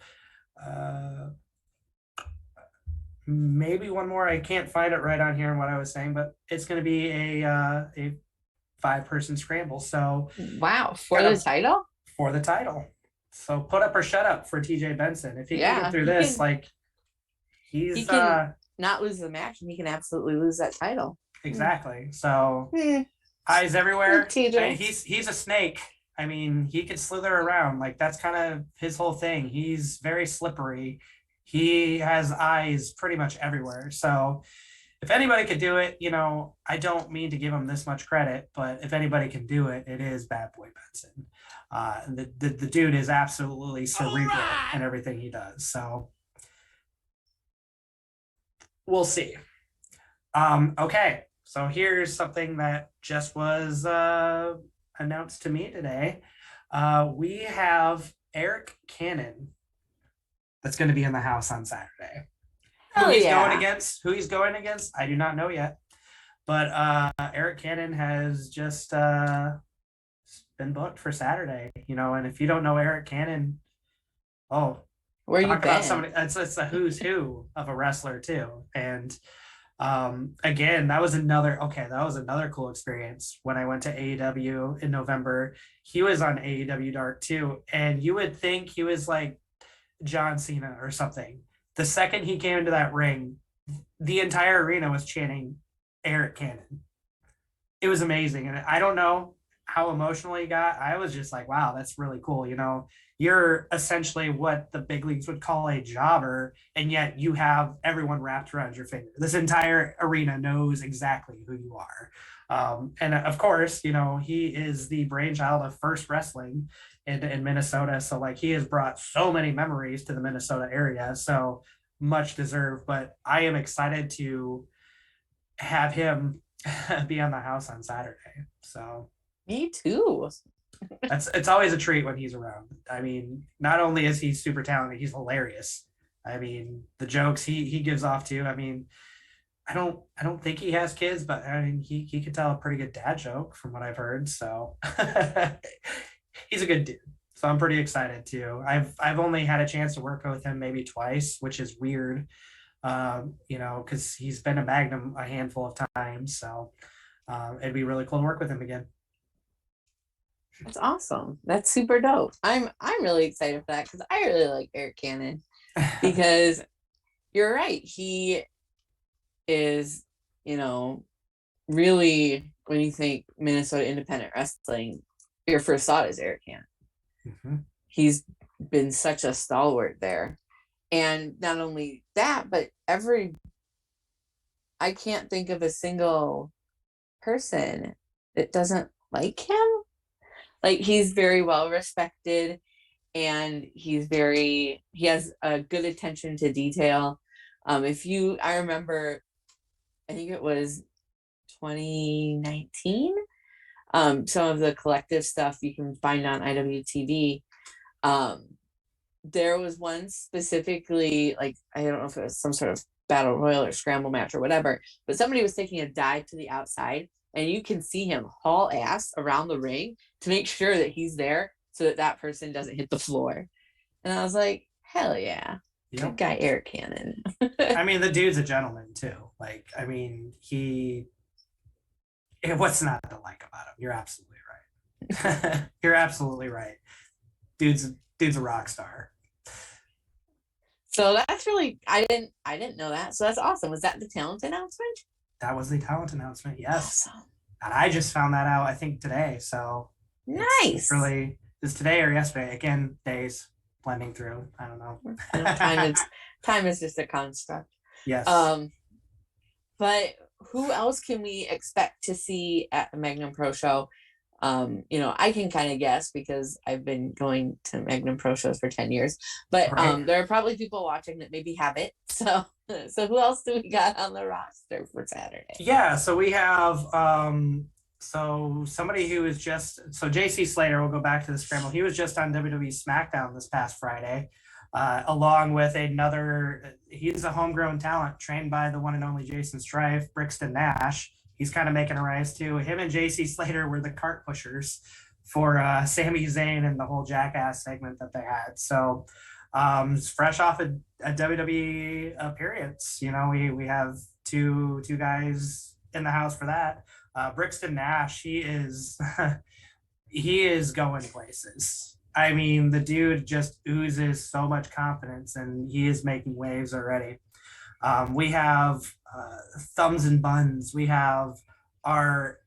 B: maybe one more. I can't find it right on here in what I was saying, but it's going to be a 5-person scramble. So
A: wow, for the title.
B: For the title. So put up or shut up for TJ Benson. If he can get through this, like he can
A: not lose the match, and he can absolutely lose that title.
B: Exactly. So eyes everywhere. TJ. I mean, he's a snake. I mean, he could slither around. Like that's kind of his whole thing. He's very slippery. He has eyes pretty much everywhere. So if anybody could do it, you know, I don't mean to give him this much credit, but if anybody can do it, it is Bad Boy Benson. The dude is absolutely cerebral in everything he does. So we'll see. Okay, so here's something that just was announced to me today. We have Eric Cannon that's going to be in the house on Saturday. Who he's going against, I do not know yet. But Eric Cannon has just been booked for Saturday, you know, and if you don't know Eric Cannon,
A: where you been?
B: Somebody, it's the who's who of a wrestler too. And again, that was another cool experience when I went to AEW in November. He was on AEW Dark too, and you would think he was like John Cena or something. The second he came into that ring, the entire arena was chanting Eric Cannon. It was amazing. And I don't know how emotional he got. I was just like, wow, that's really cool. You know, you're essentially what the big leagues would call a jobber, and yet you have everyone wrapped around your finger. This entire arena knows exactly who you are. And of course, you know, he is the brainchild of First Wrestling in Minnesota. So like he has brought so many memories to the Minnesota area. So much deserved. But I am excited to have him be on the house on Saturday. So
A: me too.
B: It's always a treat when he's around. I mean, not only is he super talented, he's hilarious. I mean, the jokes he gives off too. I mean, I don't think he has kids, but I mean he could tell a pretty good dad joke from what I've heard. So he's a good dude. So I'm pretty excited too. I've only had a chance to work with him maybe twice, which is weird. You know, because he's been a Magnum a handful of times. So it'd be really cool to work with him again.
A: That's awesome. That's super dope. I'm really excited for that because I really like Eric Cannon because you're right. He is, you know, really when you think Minnesota independent wrestling, your first thought is Eric Cannon. Mm-hmm. He's been such a stalwart there. And not only that, but I can't think of a single person that doesn't like him. Like he's very well respected and he has a good attention to detail. I remember, I think it was 2019. Some of the collective stuff you can find on IWTV. There was one specifically, like, I don't know if it was some sort of battle royal or scramble match or whatever, but somebody was taking a dive to the outside and you can see him haul ass around the ring to make sure that he's there so that person doesn't hit the floor. And I was like, hell yeah. Yep. Good guy, Eric Cannon.
B: I mean, the dude's a gentleman too. Like, I mean, what's not to like about him? You're absolutely right. You're absolutely right. Dude's a rock star.
A: So that's really, I didn't know that. So that's awesome. Was that the talent announcement?
B: That was the talent announcement. Yes.
A: Awesome.
B: And I just found that out, I think today. So
A: nice.
B: It's really, is today or yesterday? Again, days blending through. I don't know.
A: Time is just a construct.
B: Yes.
A: But who else can we expect to see at the Magnum Pro Show? You know, I can kind of guess because I've been going to Magnum Pro shows for 10 years, but right. There are probably people watching that maybe haven't. So who else do we got on the roster for Saturday?
B: Yeah, so we have somebody who is JC Slater, we'll go back to the scramble. He was just on WWE SmackDown this past Friday. along with he's a homegrown talent trained by the one and only Jason Strife, Brixton Nash. He's kind of making a rise too. Him and JC Slater were the cart pushers for Sami Zayn and the whole Jackass segment that they had. So it's fresh off a WWE appearance. We have two guys in the house for that. Brixton Nash, he is going places. I mean, the dude just oozes so much confidence, and he is making waves already. We have Thumbs and Buns. We have our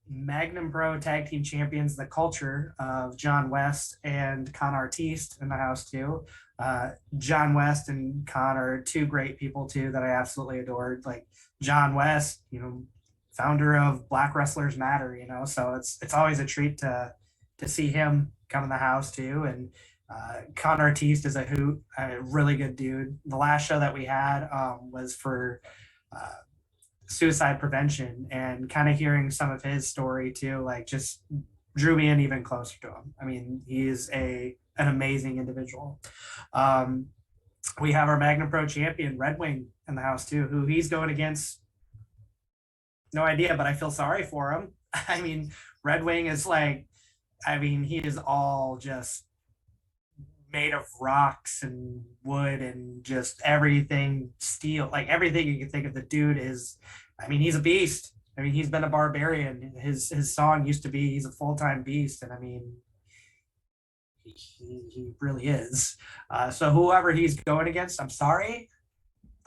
B: Magnum Pro Tag Team Champions, the Culture of John West and Con Artiste in the house too. John West and Con are two great people too that I absolutely adored. Like John West, founder of Black Wrestlers Matter, so it's always a treat to see him come in the house too. And Con Artiste is a hoot, a really good dude. The last show that we had was for suicide prevention, and kind of hearing some of his story too, like just drew me in even closer to him. I mean, he is an amazing individual. We have our Magnum Pro champion, Red Wing, in the house too, who he's going against. No idea, but I feel sorry for him. I mean, Red Wing is he is all just made of rocks and wood and just everything steel, like everything you can think of. The dude is, he's a beast. He's been a barbarian. His song used to be, he's a full-time beast. And he really is. So whoever he's going against, I'm sorry.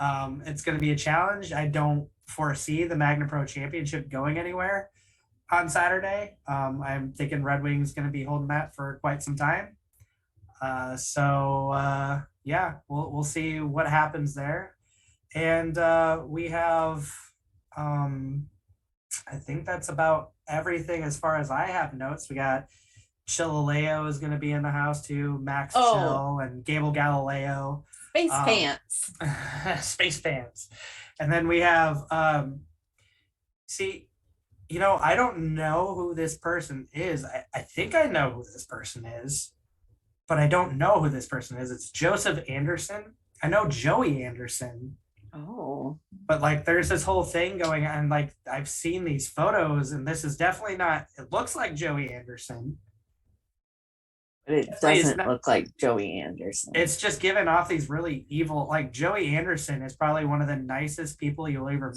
B: It's going to be a challenge. I don't foresee the Magnum Pro Championship going anywhere on Saturday. I'm thinking Red Wing's going to be holding that for quite some time. Yeah, we'll see what happens there. And we have, I think that's about everything as far as I have notes. We got Chillaleo is going to be in the house too, Max Chill and Gable Galileo.
A: Space Pants.
B: Space Pants. And then we have, I don't know who this person is. I think I know who this person is, but I don't know who this person is. It's Joseph Anderson. I know Joey Anderson.
A: Oh.
B: But there's this whole thing going on. I've seen these photos, and this is definitely not, it looks like Joey Anderson.
A: But it doesn't look like Joey Anderson.
B: It's just giving off these really evil, Joey Anderson is probably one of the nicest people you'll ever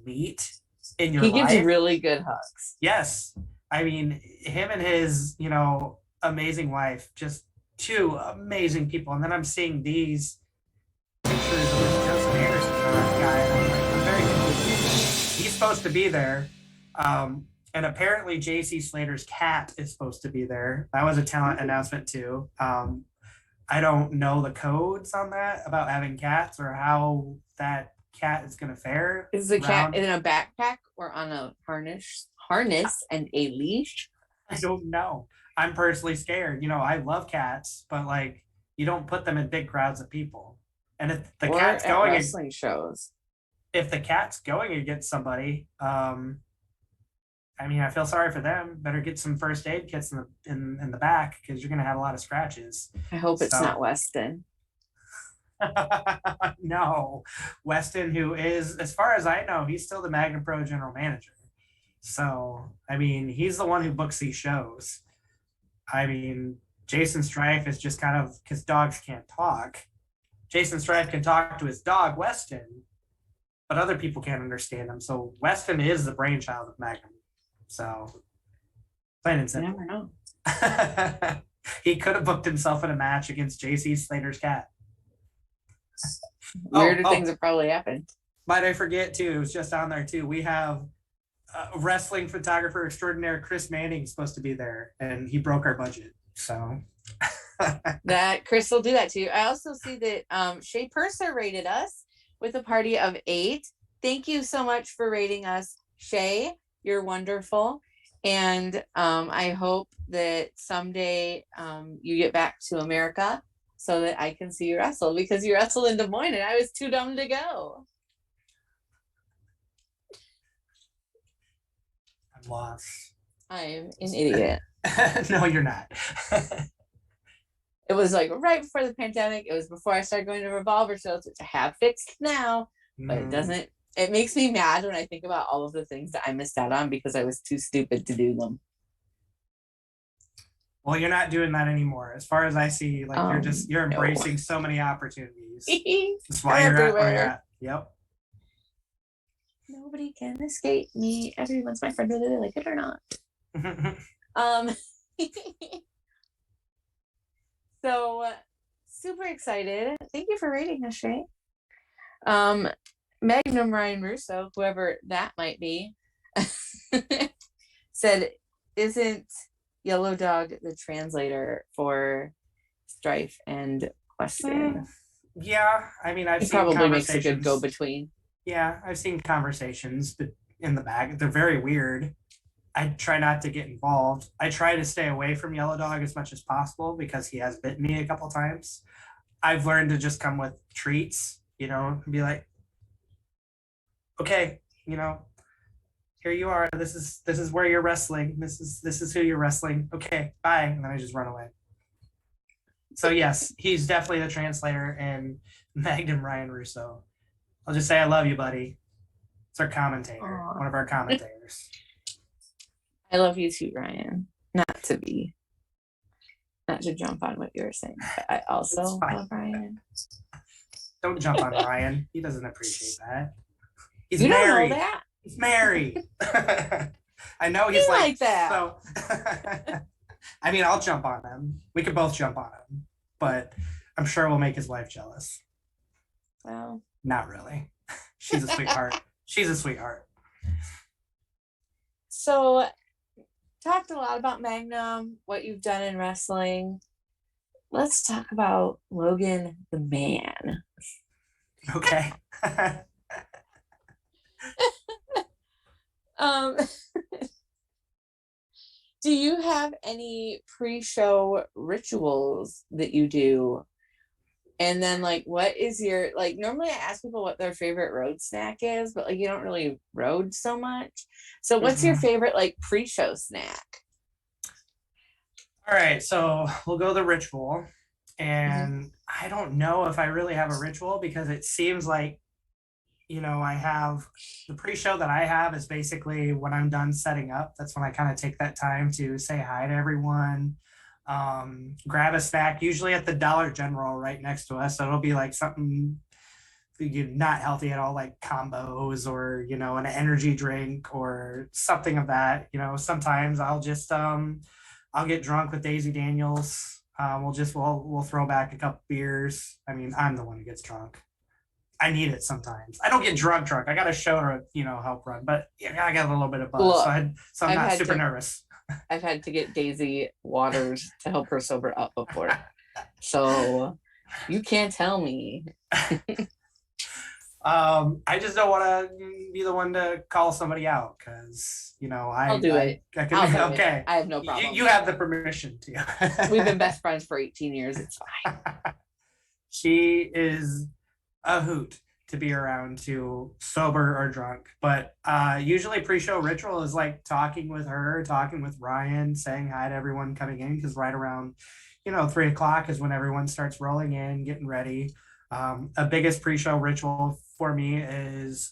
B: meet in your life.
A: He gives really good hugs.
B: Yes. Him and his, amazing wife, just two amazing people. And then I'm seeing these pictures of this Joseph Anderson guy, and I'm very confused. He's supposed to be there. And apparently JC Slater's cat is supposed to be there. That was a talent announcement too. I don't know the codes on that about having cats or how that cat is going to fare.
A: Is the cat in a backpack or on a harness and a leash?
B: I don't know. I'm personally scared. I love cats, but you don't put them in big crowds of people. And if the cat's going
A: wrestling shows,
B: if the cat's going against somebody, I feel sorry for them. Better get some first aid kits in the back, because you're going to have a lot of scratches.
A: I hope it's not Weston.
B: No, Weston, who is, as far as I know, he's still the Magnum Pro general manager. So, he's the one who books these shows. Jason Strife is just kind of, because dogs can't talk. Jason Strife can talk to his dog, Weston, but other people can't understand him. So Weston is the brainchild of Magnum. So, plain and simple.
A: You never know.
B: He could have booked himself in a match against JC Slater's cat.
A: Weirder things have probably happened.
B: Might I forget too, it was just on there too. We have wrestling photographer extraordinaire Chris Manning supposed to be there, and he broke our budget. So
A: that Chris will do that too. I also see that Shay Purser rated us with a party of 8. Thank you so much for rating us, Shay. You're wonderful. And I hope that someday you get back to America so that I can see you wrestle, because you wrestled in Des Moines and I was too dumb to go.
B: I'm lost.
A: I'm an idiot.
B: No, you're not.
A: it was like right before the pandemic. It was before I started going to revolver shows, which I have fixed now, but it doesn't. It makes me mad when I think about all of the things that I missed out on because I was too stupid to do them.
B: Well, you're not doing that anymore. As far as I see, like you're embracing so many opportunities. That's why you're at where you're at. Yep.
A: Nobody can escape me. Everyone's my friend, whether they like it or not. So super excited. Thank you for reading this, Shay. Magnum Ryan Russo, whoever that might be, said, isn't Yellow Dog the translator for Strife and Question?
B: Yeah, I mean, I've
A: he
B: seen
A: probably makes a good go-between.
B: Yeah, I've seen conversations in the back. They're very weird. I try not to get involved. I try to stay away from Yellow Dog as much as possible because he has bitten me a couple times. I've learned to just come with treats, you know, and be like, okay, you know, here you are. This is where you're wrestling. This is who you're wrestling. Okay, bye. And then I just run away. So yes, he's definitely the translator and Magnum Ryan Russo. I'll just say I love you, buddy. It's our commentator, Aww. One of our commentators.
A: I love you too, Ryan. Not to jump on what you were saying, but I also love Ryan.
B: Don't jump on Ryan. He doesn't appreciate that. He's
A: you
B: married.
A: Don't know that.
B: He's married. I know he's like
A: that.
B: So I mean, I'll jump on him. We could both jump on him, but I'm sure we'll make his wife jealous.
A: Well,
B: not really. She's a sweetheart. She's a sweetheart.
A: So, talked a lot about Magnum, what you've done in wrestling. Let's talk about Logan the man.
B: Okay.
A: Do you have any pre-show rituals that you do? And then, like, what is your, like, normally I ask people what their favorite road snack is, but, like, you don't really road so much. So what's your favorite, like, pre-show snack?
B: All right, so we'll go the ritual. And I don't know if I really have a ritual because it seems like, you know, I have the pre-show that I have is basically when I'm done setting up. That's when I kind of take that time to say hi to everyone, grab a snack, usually at the Dollar General right next to us. So it'll be like something not healthy at all, like combos or, you know, an energy drink or something of that. You know, sometimes I'll just, I'll get drunk with Daisy Daniels. We'll throw back a couple beers. I mean, I'm the one who gets drunk. I need it sometimes. I don't get drunk. I got a show to, you know, help run, but yeah, I got a little bit of buzz. Look, so I'm not super nervous.
A: I've had to get Daisy waters to help her sober up before. So you can't tell me.
B: I just don't want to be the one to call somebody out because, you know, I'll
A: do it.
B: Okay.
A: I have no problem.
B: You have the permission to.
A: We've been best friends for 18 years. It's fine.
B: She is a hoot to be around, to sober or drunk, but usually pre-show ritual is like talking with Ryan, saying hi to everyone coming in, because right around, you know, 3 o'clock is when everyone starts rolling in, getting ready. A biggest pre-show ritual for me is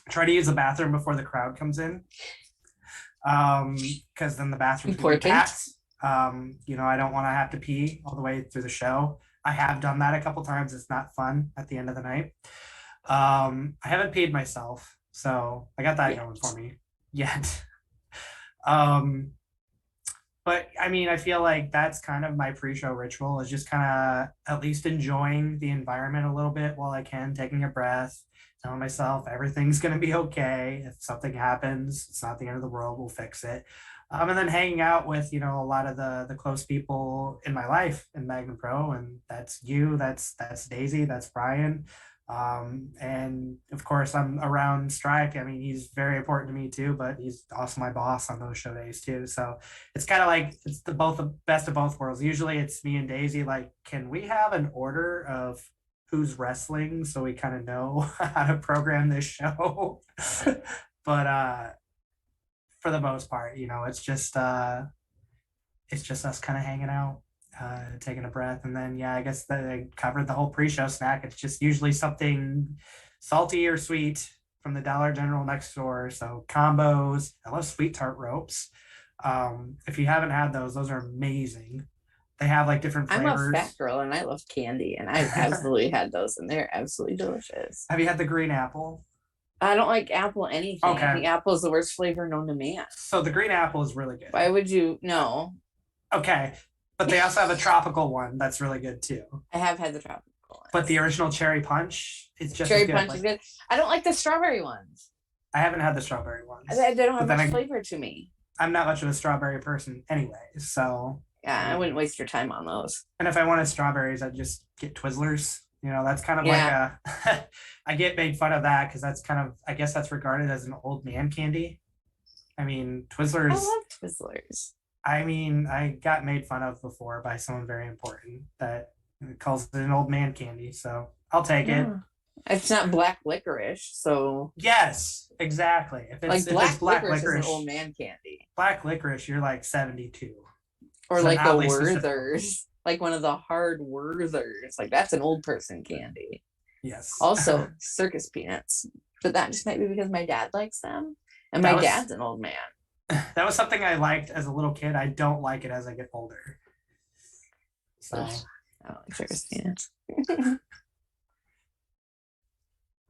B: try to use the bathroom before the crowd comes in, because then the bathroom's gonna be packed. You know, I don't want to have to pee all the way through the show. I have done that a couple times. It's not fun at the end of the night. I haven't peed myself, so I got that going for me yet. But I mean, I feel like that's kind of my pre-show ritual, is just kind of at least enjoying the environment a little bit while I can, taking a breath, telling myself everything's going to be okay. If something happens, it's not the end of the world. We'll fix it. And then hanging out with, you know, a lot of the close people in my life in Magnum Pro, and that's you, that's Daisy, that's Brian. And of course I'm around Strike. I mean, he's very important to me too, but he's also my boss on those show days too. So it's kind of like, it's the best of both worlds. Usually it's me and Daisy, like, can we have an order of who's wrestling so we kind of know how to program this show? But for the most part, you know, it's just us kind of hanging out. taking a breath. And then, yeah, I guess they covered the whole pre-show snack. It's just usually something salty or sweet from the Dollar General next door. So combos. I love sweet tart ropes. If you haven't had those are amazing. They have like different flavors.
A: I'm a fat girl and I love candy, and I've absolutely had those, and they're absolutely delicious.
B: Have you had the green apple?
A: I don't like apple anything.
B: Okay.
A: I think apple is the worst flavor known to man.
B: So the green apple is really good.
A: Why would you? No.
B: Okay. But they also have a tropical one that's really good too.
A: I have had the tropical one.
B: But the original cherry punch is just
A: cherry
B: as good.
A: Punch is good. I don't like the strawberry ones.
B: I haven't had the strawberry ones.
A: They don't have much flavor to me.
B: I'm not much of a strawberry person anyway, so
A: yeah, I wouldn't waste your time on those.
B: And if I wanted strawberries, I'd just get Twizzlers. You know, that's kind of like a I get made fun of that because that's kind of, I guess that's regarded as an old man candy. I mean, Twizzlers.
A: I love Twizzlers.
B: I mean, I got made fun of before by someone very important that calls it an old man candy, so I'll take it.
A: It's not black licorice, so
B: yes, exactly.
A: If it's black licorice is an old man candy.
B: Black licorice, you're like 72.
A: Or so like a Werther's, like one of the hard Werther's. Like that's an old person candy.
B: Yes.
A: Also, circus peanuts, but that just might be because my dad likes them, and my dad's an old man.
B: That was something I liked as a little kid. I don't like it as I get older. So
A: I don't like circus peanuts.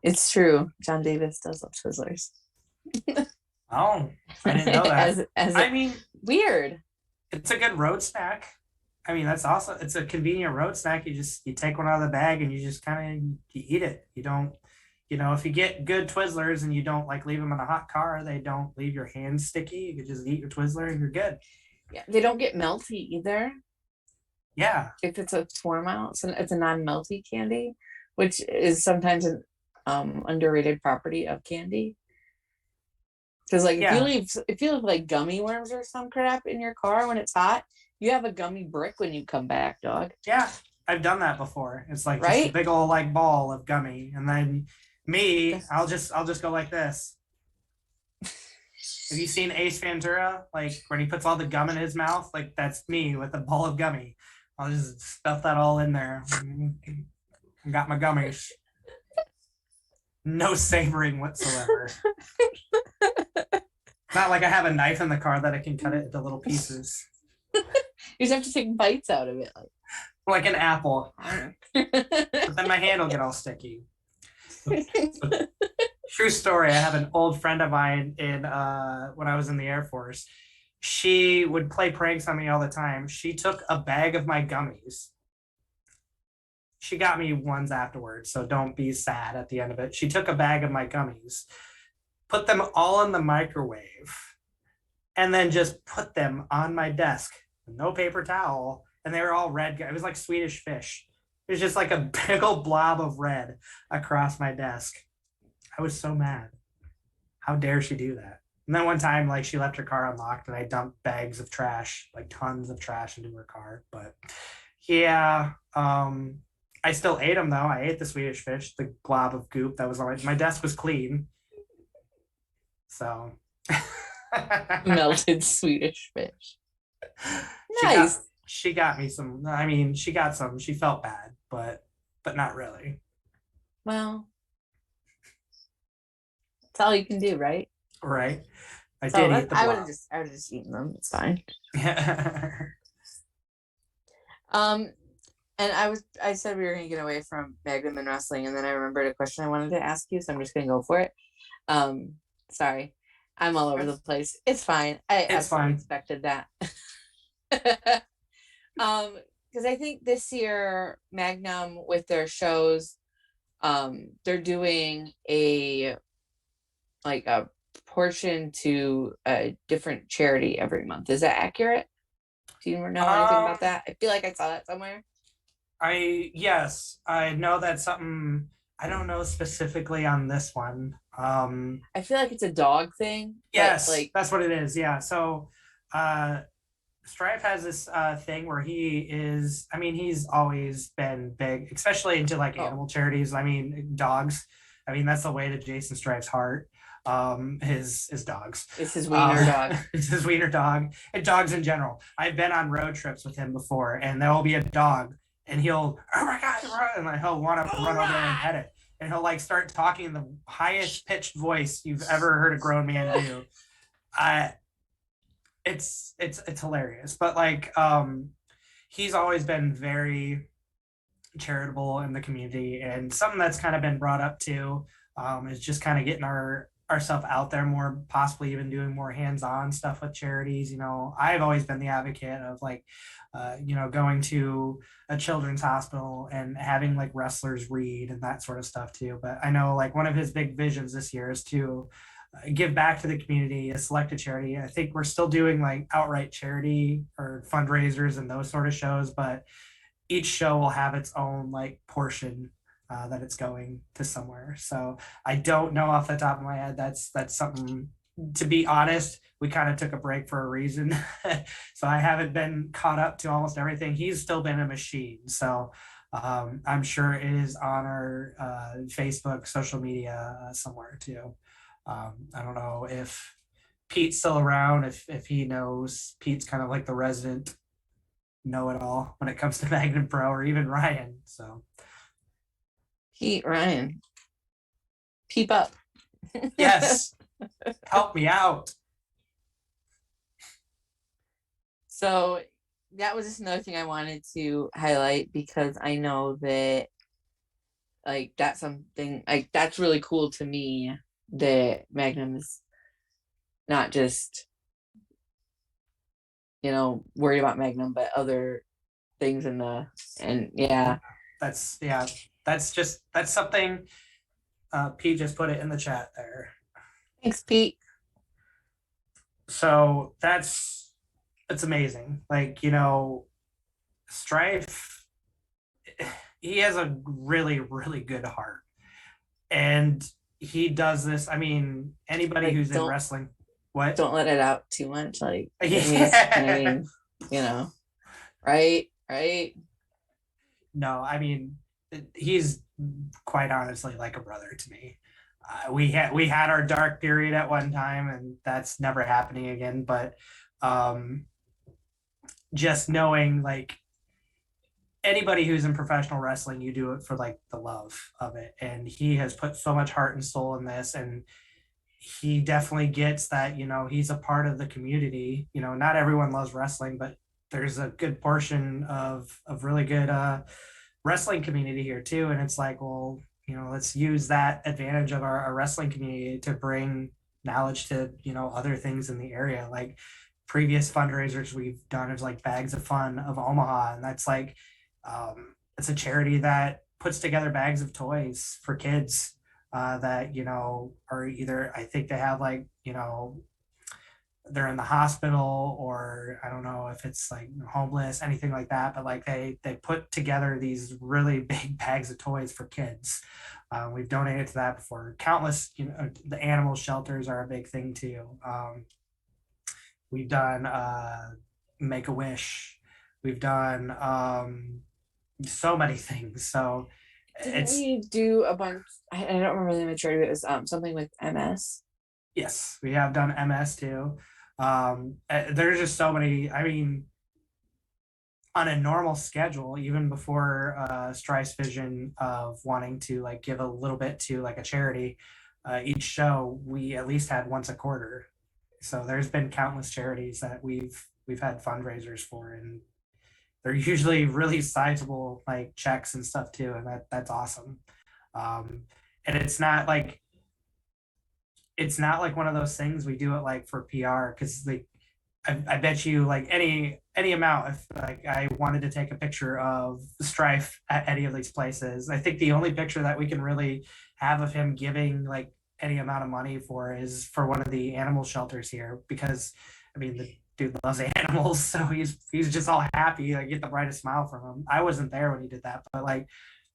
A: It's true. John Davis does love Twizzlers.
B: Oh, I didn't know that. I mean,
A: weird.
B: It's a good road snack. I mean, that's awesome. It's a convenient road snack. You take one out of the bag and you just kind of you eat it. You don't, if you get good Twizzlers and you don't like leave them in a hot car, they don't leave your hands sticky. You can just eat your Twizzler and you're good.
A: Yeah, they don't get melty either.
B: Yeah.
A: If it's a 4 ounce, and it's a non-melty candy, which is sometimes an underrated property of candy. Because like if you leave like gummy worms or some crap in your car when it's hot, you have a gummy brick when you come back, dog.
B: Yeah, I've done that before. It's like just a big old like ball of gummy, and then I'll just go like this. Have you seen Ace Ventura? Like when he puts all the gum in his mouth, like that's me with a ball of gummy. I'll just stuff that all in there. Got my gummies. No savoring whatsoever. Not like I have a knife in the car that I can cut it into little pieces.
A: You just have to take bites out of it.
B: Like an apple. But then my hand will get all sticky. True story. I have an old friend of mine when I was in the Air Force. She would play pranks on me all the time. She took a bag of my gummies. She got me ones afterwards, so don't be sad at the end of it. She took a bag of my gummies, put them all in the microwave, and then just put them on my desk. No paper towel, and they were all red. It was like Swedish fish. It was just like a big old blob of red across my desk. I was so mad. How dare she do that? And then one time, like, she left her car unlocked, and I dumped bags of trash, like tons of trash into her car. But yeah, I still ate them, though. I ate the Swedish fish, the glob of goop that was on my desk was clean. So.
A: Melted Swedish fish. Nice.
B: She got me some. I mean, she got some. She felt bad, but not really.
A: Well, that's all you can do, right?
B: Right. I did eat the blob.
A: I would have just eaten them. It's fine. And I said we were going to get away from Magnum and wrestling, and then I remembered a question I wanted to ask you, so I'm just going to go for it. Sorry, I'm all over the place. It's fine. I expected that. Because I think this year Magnum with their shows, they're doing a portion to a different charity every month. Is that accurate? Do you know anything about that? I feel like I saw that somewhere.
B: Yes, I know that's something. I don't know specifically on this one.
A: I feel like it's a dog thing.
B: Yes, that's what it is. Yeah. So, Stripe has this thing where he's always been big, especially into like animal charities. I mean, dogs. I mean, that's the way to Jason Stripe's heart. his dogs.
A: It's his wiener dog.
B: It's his wiener dog, and dogs in general. I've been on road trips with him before, and there will be a dog, and he'll, oh my god, and like, he'll want to run over there and pet it, and he'll like start talking in the highest pitched voice you've ever heard a grown man do. It's hilarious, but like he's always been very charitable in the community, and something that's kind of been brought up too is just kind of getting ourselves out there more, possibly even doing more hands-on stuff with charities. I've always been the advocate of like going to a children's hospital and having like wrestlers read and that sort of stuff too. But I know like one of his big visions this year is to give back to the community, select a charity. I think we're still doing like outright charity or fundraisers and those sort of shows, but each show will have its own like portion that it's going to somewhere. So I don't know off the top of my head. That's something, to be honest, we kind of took a break for a reason. So I haven't been caught up to almost everything. He's still been a machine. So I'm sure it is on our Facebook, social media somewhere too. I don't know if Pete's still around, if he knows. Pete's kind of like the resident know-it-all when it comes to Magnum Pro, or even Ryan. So
A: Pete, Ryan, peep up.
B: Yes. Help me out.
A: So that was just another thing I wanted to highlight, because I know that like that's something like that's really cool to me, that Magnum is not just worried about Magnum, but other things
B: That's something Pete just put it in the chat there.
A: Thanks, Pete.
B: So it's amazing. Like, Strife, he has a really, really good heart. And he does this. I mean, anybody who's in wrestling, what?
A: Don't let it out too much. Like,
B: yeah.
A: Right?
B: No, I mean, he's quite honestly like a brother to me. We had our dark period at one time, and that's never happening again. But just knowing like anybody who's in professional wrestling, you do it for like the love of it, and he has put so much heart and soul in this, and he definitely gets that. He's a part of the community. Not everyone loves wrestling, but there's a good portion of really good wrestling community here too, and it's like, well, let's use that advantage of our wrestling community to bring knowledge to other things in the area. Like previous fundraisers we've done is like Bags of Fun of Omaha, and that's like it's a charity that puts together bags of toys for kids that are either, I think they have like they're in the hospital, or I don't know if it's like homeless, anything like that, but like they put together these really big bags of toys for kids. We've donated to that before. Countless, the animal shelters are a big thing too. We've done Make-A-Wish. We've done so many things. So
A: didn't we do a bunch? I don't remember the majority. It was something with MS.
B: Yes, we have done MS too. There's just so many. I mean, on a normal schedule, even before Strife's vision of wanting to like give a little bit to like a charity, each show we at least had once a quarter. So there's been countless charities that we've had fundraisers for, and they're usually really sizable like checks and stuff too, and that's awesome. And it's not like one of those things we do it like for PR, because like I bet you like any amount, if like I wanted to take a picture of Strife at any of these places, I think the only picture that we can really have of him giving like any amount of money for is for one of the animal shelters here, because I mean the dude loves animals, so he's just all happy. I get the brightest smile from him. I wasn't there when he did that, but like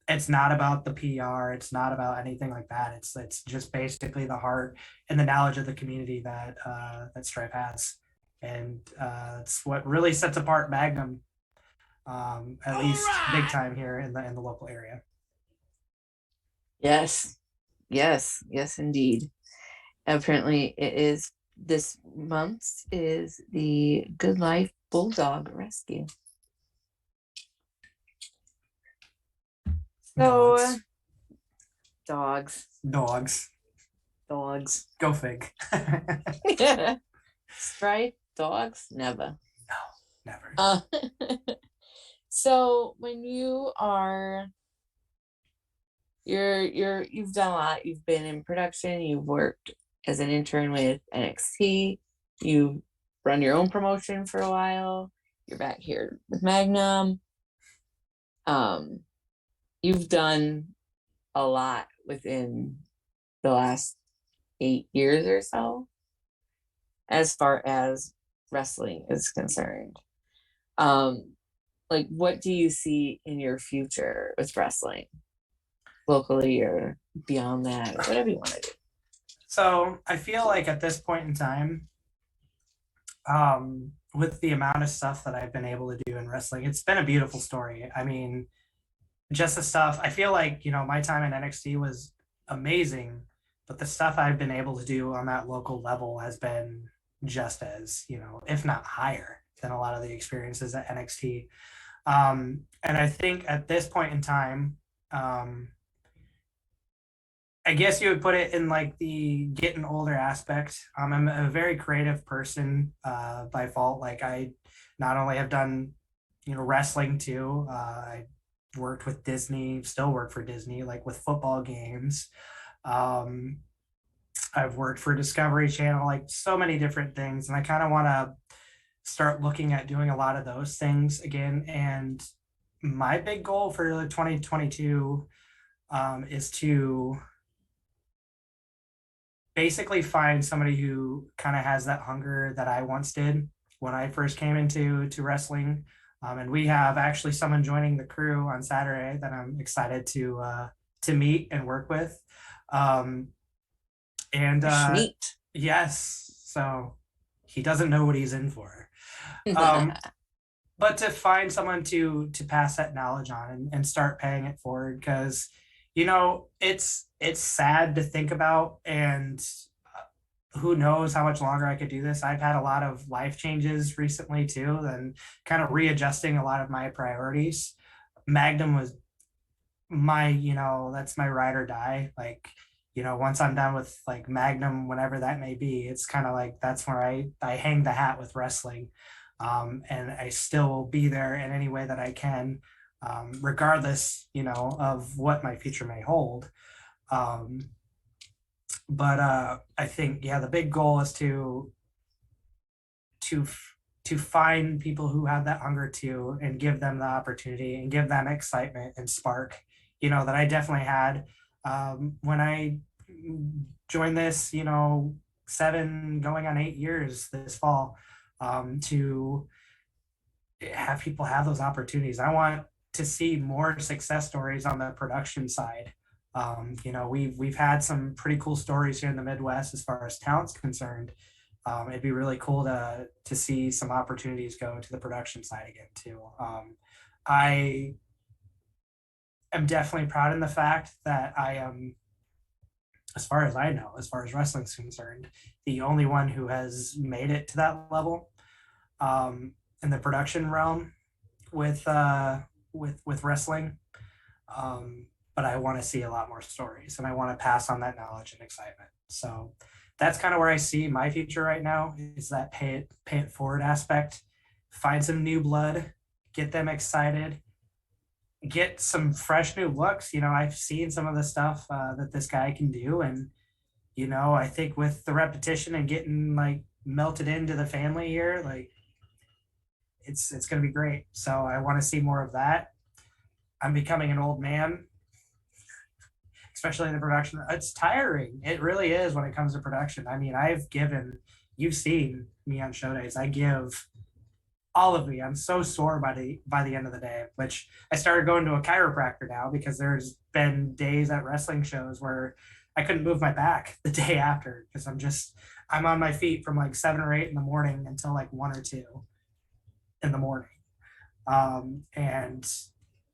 B: it's not about the PR. It's not about anything like that. It's just basically the heart and the knowledge of the community that that Stripe has, and it's what really sets apart Magnum, at least big time here in the local area.
A: Yes, indeed. Apparently, it is this month is the Good Life Bulldog Rescue. So, dogs.
B: Go fig.
A: Stripe dogs? Never.
B: No, never.
A: So when you are you've done a lot. You've been in production, you've worked as an intern with NXT, you've run your own promotion for a while, you're back here with Magnum. You've done a lot within the last 8 years or so as far as wrestling is concerned. Like, what do you see in your future with wrestling, locally or beyond that, or whatever you want to do?
B: So I feel like at this point in time, with the amount of stuff that I've been able to do in wrestling, it's been a beautiful story. I mean, just the stuff, I feel like, my time in NXT was amazing, but the stuff I've been able to do on that local level has been just as, if not higher than a lot of the experiences at NXT. And I think at this point in time, I guess you would put it in like the getting older aspect. I'm a very creative person by fault. Like, I not only have done, wrestling too. I worked with Disney, still work for Disney, like with football games. Um, I've worked for Discovery Channel, like so many different things. And I kind of want to start looking at doing a lot of those things again. And my big goal for 2022 is to basically find somebody who kind of has that hunger that I once did when I first came into wrestling. And we have actually someone joining the crew on Saturday that I'm excited to meet and work with. Yes, so he doesn't know what he's in for. But to find someone to pass that knowledge on and start paying it forward, because it's sad to think about, and who knows how much longer I could do this. I've had a lot of life changes recently too, and kind of readjusting a lot of my priorities. Magnum was my, that's my ride or die. Like, once I'm done with like Magnum, whenever that may be, it's kind of like that's where I hang the hat with wrestling. And I still will be there in any way that I can, regardless, of what my future may hold. But I think, the big goal is to find people who have that hunger too, and give them the opportunity and give them excitement and spark, that I definitely had when I joined this, 7 going on 8 years this fall, to have people have those opportunities. I want to see more success stories on the production side. We've had some pretty cool stories here in the Midwest as far as talent's concerned. It'd be really cool to see some opportunities go to the production side again too. I am definitely proud in the fact that I am, as far as I know, as far as wrestling's concerned, the only one who has made it to that level in the production realm with wrestling. But I want to see a lot more stories, and I want to pass on that knowledge and excitement. So that's kind of where I see my future right now, is that pay it forward aspect. Find some new blood, get them excited, get some fresh new looks. I've seen some of the stuff that this guy can do, and I think with the repetition and getting like melted into the family here, like it's going to be great. So I want to see more of that. I'm becoming an old man, especially in the production. It's tiring. It really is when it comes to production. I mean, you've seen me on show days. I give all of me. I'm so sore by the end of the day, which I started going to a chiropractor now, because there's been days at wrestling shows where I couldn't move my back the day after, because I'm on my feet from like 7 or 8 in the morning until like 1 or 2 in the morning. And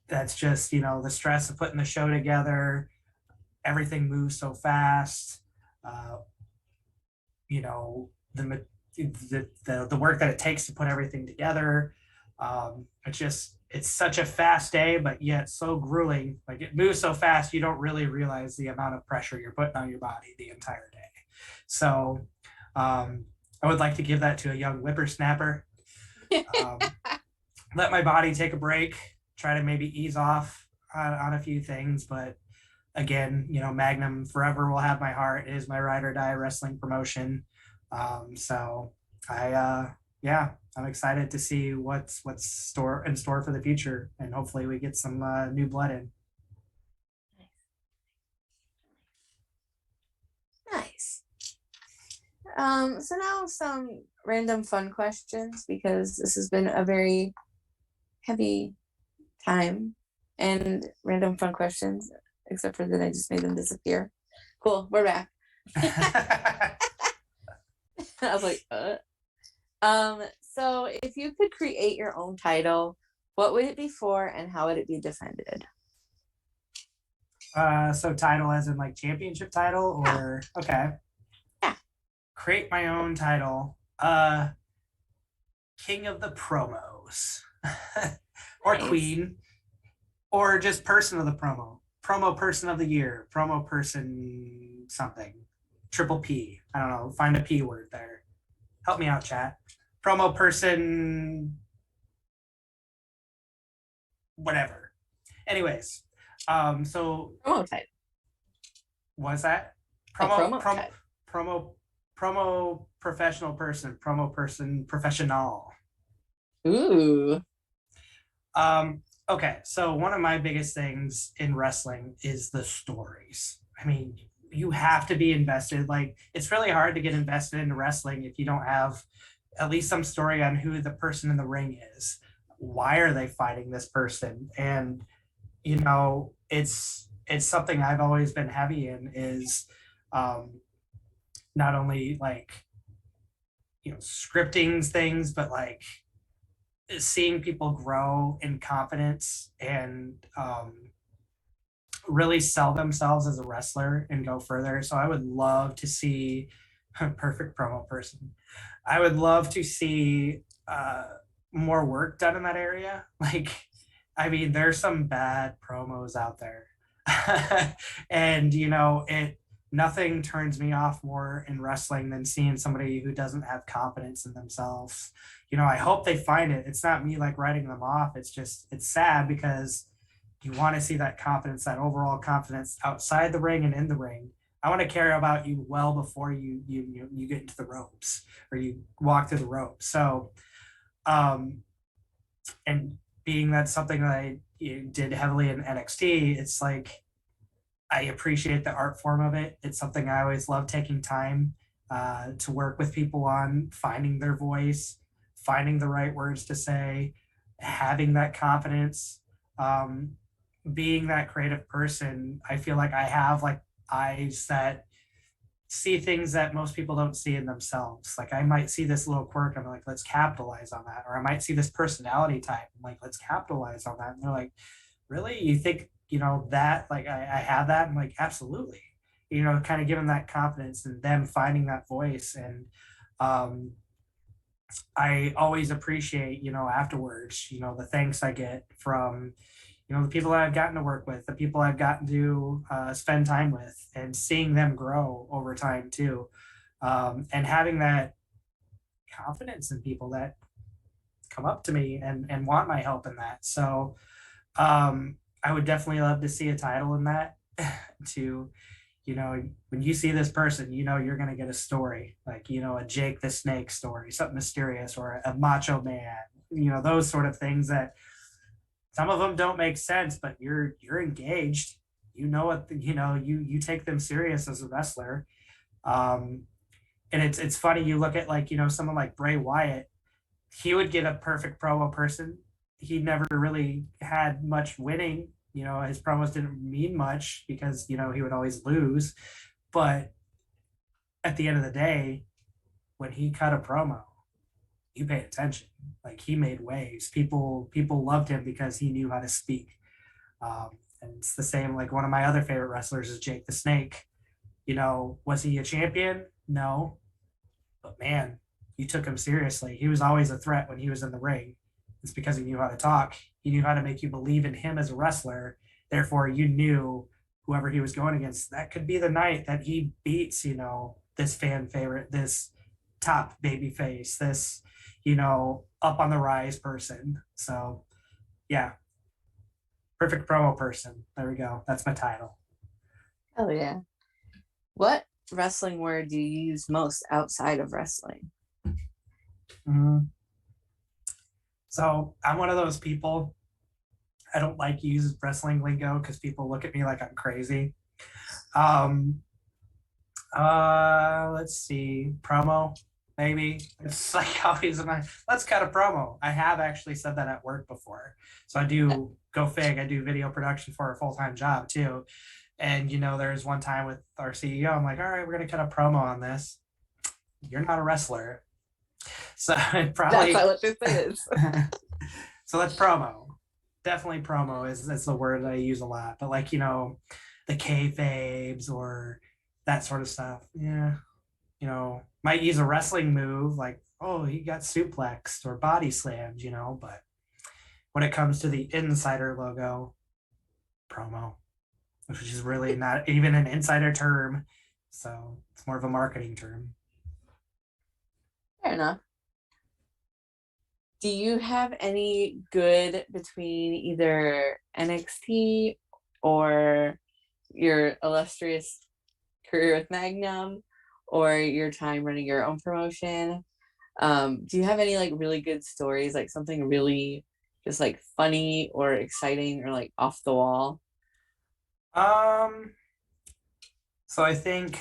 B: that's just, the stress of putting the show together. Everything moves so fast. you know, the work that it takes to put everything together. It's such a fast day, but yet so grueling. Like it moves so fast, you don't really realize the amount of pressure you're putting on your body the entire day. So I would like to give that to a young whippersnapper. Let my body take a break, try to maybe ease off on a few things. But again, you know, Magnum forever will have my heart. It is my ride or die wrestling promotion. So I'm excited to see what's in store for the future, and hopefully we get some new blood in.
A: Nice. So now some random fun questions, because this has been a very heavy time, and random fun questions, except for that I just made them disappear. Cool, we're back. I was like, so if you could create your own title, what would it be for, and how would it be defended?
B: So title as in like championship title, or okay.
A: Yeah.
B: Create my own title. King of the promos. Or nice. Queen. Or just person of the promo. Promo person of the year. Promo person something. Triple P. I don't know. Find a P word there. Help me out, chat. Promo person whatever. Anyways, so
A: promo type.
B: What's that? Promo professional person. Promo person professional.
A: Ooh.
B: Okay, so one of my biggest things in wrestling is the stories. I mean, you have to be invested. Like, it's really hard to get invested into wrestling if you don't have at least some story on who the person in the ring is. Why are they fighting this person? And, you know, it's something I've always been heavy in, is not only like, you know, scripting things, but like seeing people grow in confidence and really sell themselves as a wrestler and go further. So I would love to see perfect promo person. I would love to see more work done in that area. Like, I mean, there's some bad promos out there. And, you know, nothing turns me off more in wrestling than seeing somebody who doesn't have confidence in themselves. You know, I hope they find it. It's not me like writing them off. It's just, it's sad because you want to see that confidence, that overall confidence outside the ring and in the ring. I want to care about you well before you get into the ropes or you walk through the ropes. So, and being that's something that I did heavily in NXT, it's like, I appreciate the art form of it. It's something I always love taking time to work with people on, finding their voice, finding the right words to say, having that confidence, being that creative person. I feel like I have like eyes that see things that most people don't see in themselves. Like I might see this little quirk, I'm like, let's capitalize on that. Or I might see this personality type, I'm like, let's capitalize on that. And they're like, really? You think, you know, that like I have that? I'm like, absolutely. You know, kind of giving that confidence and them finding that voice. And I always appreciate, you know, afterwards, you know, the thanks I get from, you know, the people that I've gotten to work with, the people I've gotten to spend time with, and seeing them grow over time too. And having that confidence in people that come up to me and want my help in that. So I would definitely love to see a title in that to, you know, when you see this person, you know, you're going to get a story, like, you know, a Jake the Snake story, something mysterious, or a Macho Man, you know, those sort of things that some of them don't make sense, but you're engaged. You know what, you know, you take them serious as a wrestler. And it's funny, you look at like, you know, someone like Bray Wyatt, he would get a perfect promo person. He never really had much winning. You know, his promos didn't mean much because, you know, he would always lose. But at the end of the day, when he cut a promo, you paid attention. Like, he made waves. People loved him because he knew how to speak. And it's the same, like one of my other favorite wrestlers is Jake the Snake. You know, was he a champion? No. but man, you took him seriously. He was always a threat when he was in the ring. It's because he knew how to talk. He knew how to make you believe in him as a wrestler. Therefore, you knew whoever he was going against, that could be the night that he beats, this fan favorite, this top baby face, this, up on the rise person. So, yeah, perfect promo person. There we go. That's my title.
A: Oh, yeah. What wrestling word do you use most outside of wrestling?
B: Mm-hmm. So I'm one of those people. I don't like use wrestling lingo because people look at me like I'm crazy. Let's see, promo, maybe. It's like always let's cut a promo. I have actually said that at work before. So I do go fig. I do video production for a full-time job too. And there's one time with our CEO, I'm like, all right, we're gonna cut a promo on this. You're not a wrestler. So it probably
A: That's not what this is.
B: So that's promo. Definitely promo is the word that I use a lot. But like, the kayfabes or that sort of stuff. Yeah. Might use a wrestling move like, oh, he got suplexed or body slammed, but when it comes to the insider logo, promo, which is really not even an insider term. So it's more of a marketing term.
A: Fair enough. Do you have any good between either NXT or your illustrious career with Magnum or your time running your own promotion? Do you have any like really good stories, like something really just like funny or exciting or like off the wall?
B: So I think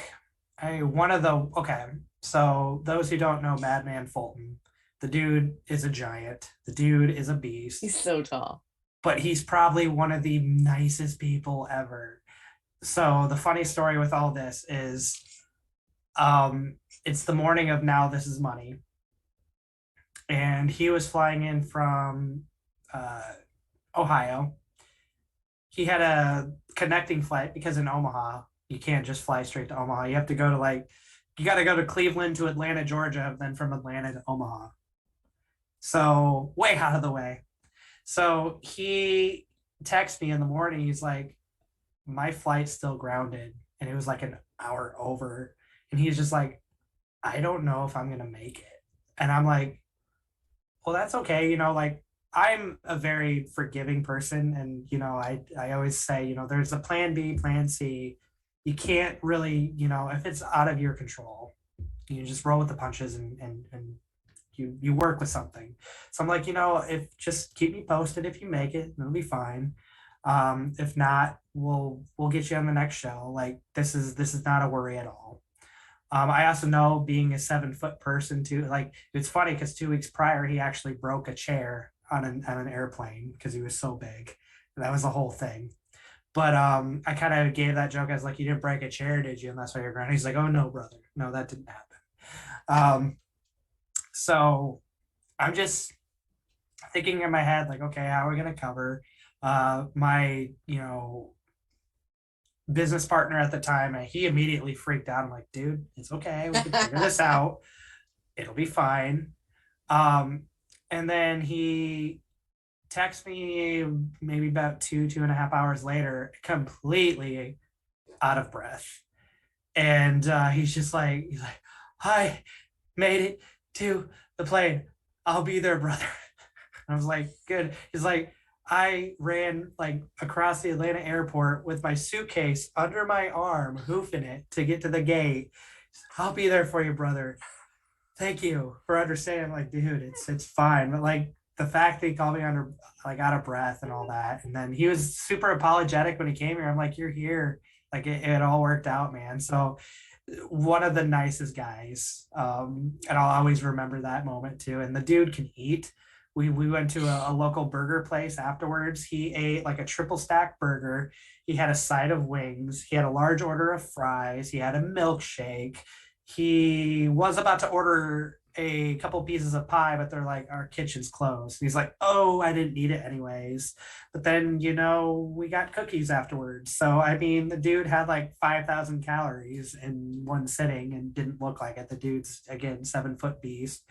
B: so those who don't know Madman Fulton, the dude is a giant. The dude is a beast.
A: He's so tall.
B: But he's probably one of the nicest people ever. So the funny story with all this is it's the morning of Now This Is Money. And he was flying in from Ohio. He had a connecting flight because in Omaha, you can't just fly straight to Omaha. You have to go to you got to go to Cleveland to Atlanta, Georgia, then from Atlanta to Omaha. So way out of the way. So he texts me in the morning. He's like, my flight's still grounded. And it was like an hour over. And he's just like, I don't know if I'm going to make it. And I'm like, well, that's okay. I'm a very forgiving person. And, I always say, there's a plan B, plan C. You can't really, if it's out of your control, you just roll with the punches and you work with something. So I'm like, if just keep me posted if you make it, it'll be fine. If not, we'll get you on the next show. Like this is not a worry at all. I also know being a 7-foot person too, like it's funny because 2 weeks prior he actually broke a chair on an airplane because he was so big. That was the whole thing. But I kind of gave that joke as like, you didn't break a chair, did you? And that's why you're grounded. He's like, oh no, brother, no, that didn't happen. So I'm just thinking in my head, like, okay, how are we gonna cover? My, business partner at the time, and he immediately freaked out. I'm like, dude, it's okay. We can figure this out. It'll be fine. And then he texts me maybe about 2.5 hours later, completely out of breath. And he's like, hi, made it to the plane. I'll be there, brother. I was like, good. He's like, I ran like across the Atlanta airport with my suitcase under my arm, hoofing it to get to the gate. I'll be there for you, brother. Thank you for understanding. I'm like, dude, it's fine. But like the fact that he called me under like out of breath and all that. And then he was super apologetic when he came here. I'm like, you're here. Like it all worked out, man. So one of the nicest guys. And I'll always remember that moment too. And the dude can eat. We went to a local burger place afterwards. He ate like a triple stack burger. He had a side of wings. He had a large order of fries. He had a milkshake. He was about to order a couple pieces of pie, but they're like, our kitchen's closed. And he's like, oh, I didn't eat it anyways. But then, we got cookies afterwards. So, I mean, the dude had like 5,000 calories in one sitting and didn't look like it. The dude's, again, 7-foot beast.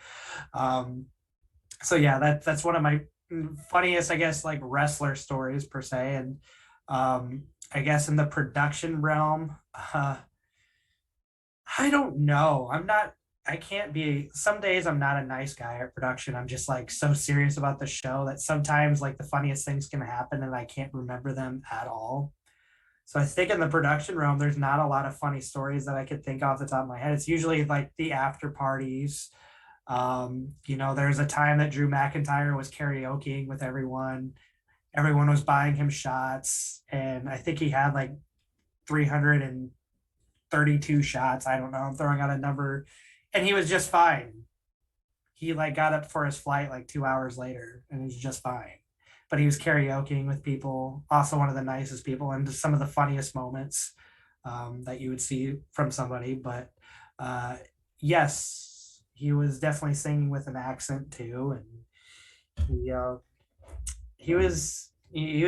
B: So, yeah, that's one of my funniest, I guess, like wrestler stories per se. And I guess in the production realm, I don't know. I can't be, some days I'm not a nice guy at production. I'm just like so serious about the show that sometimes like the funniest things can happen and I can't remember them at all. So I think in the production realm, there's not a lot of funny stories that I could think off the top of my head. It's usually like the after parties. There's a time that Drew McIntyre was karaokeing with everyone. Everyone was buying him shots. And I think he had like 332 shots. I don't know. I'm throwing out a number. And he was just fine. He like got up for his flight like 2 hours later and was just fine. But he was karaokeing with people, also one of the nicest people, and some of the funniest moments that you would see from somebody. But yes, he was definitely singing with an accent too, and he was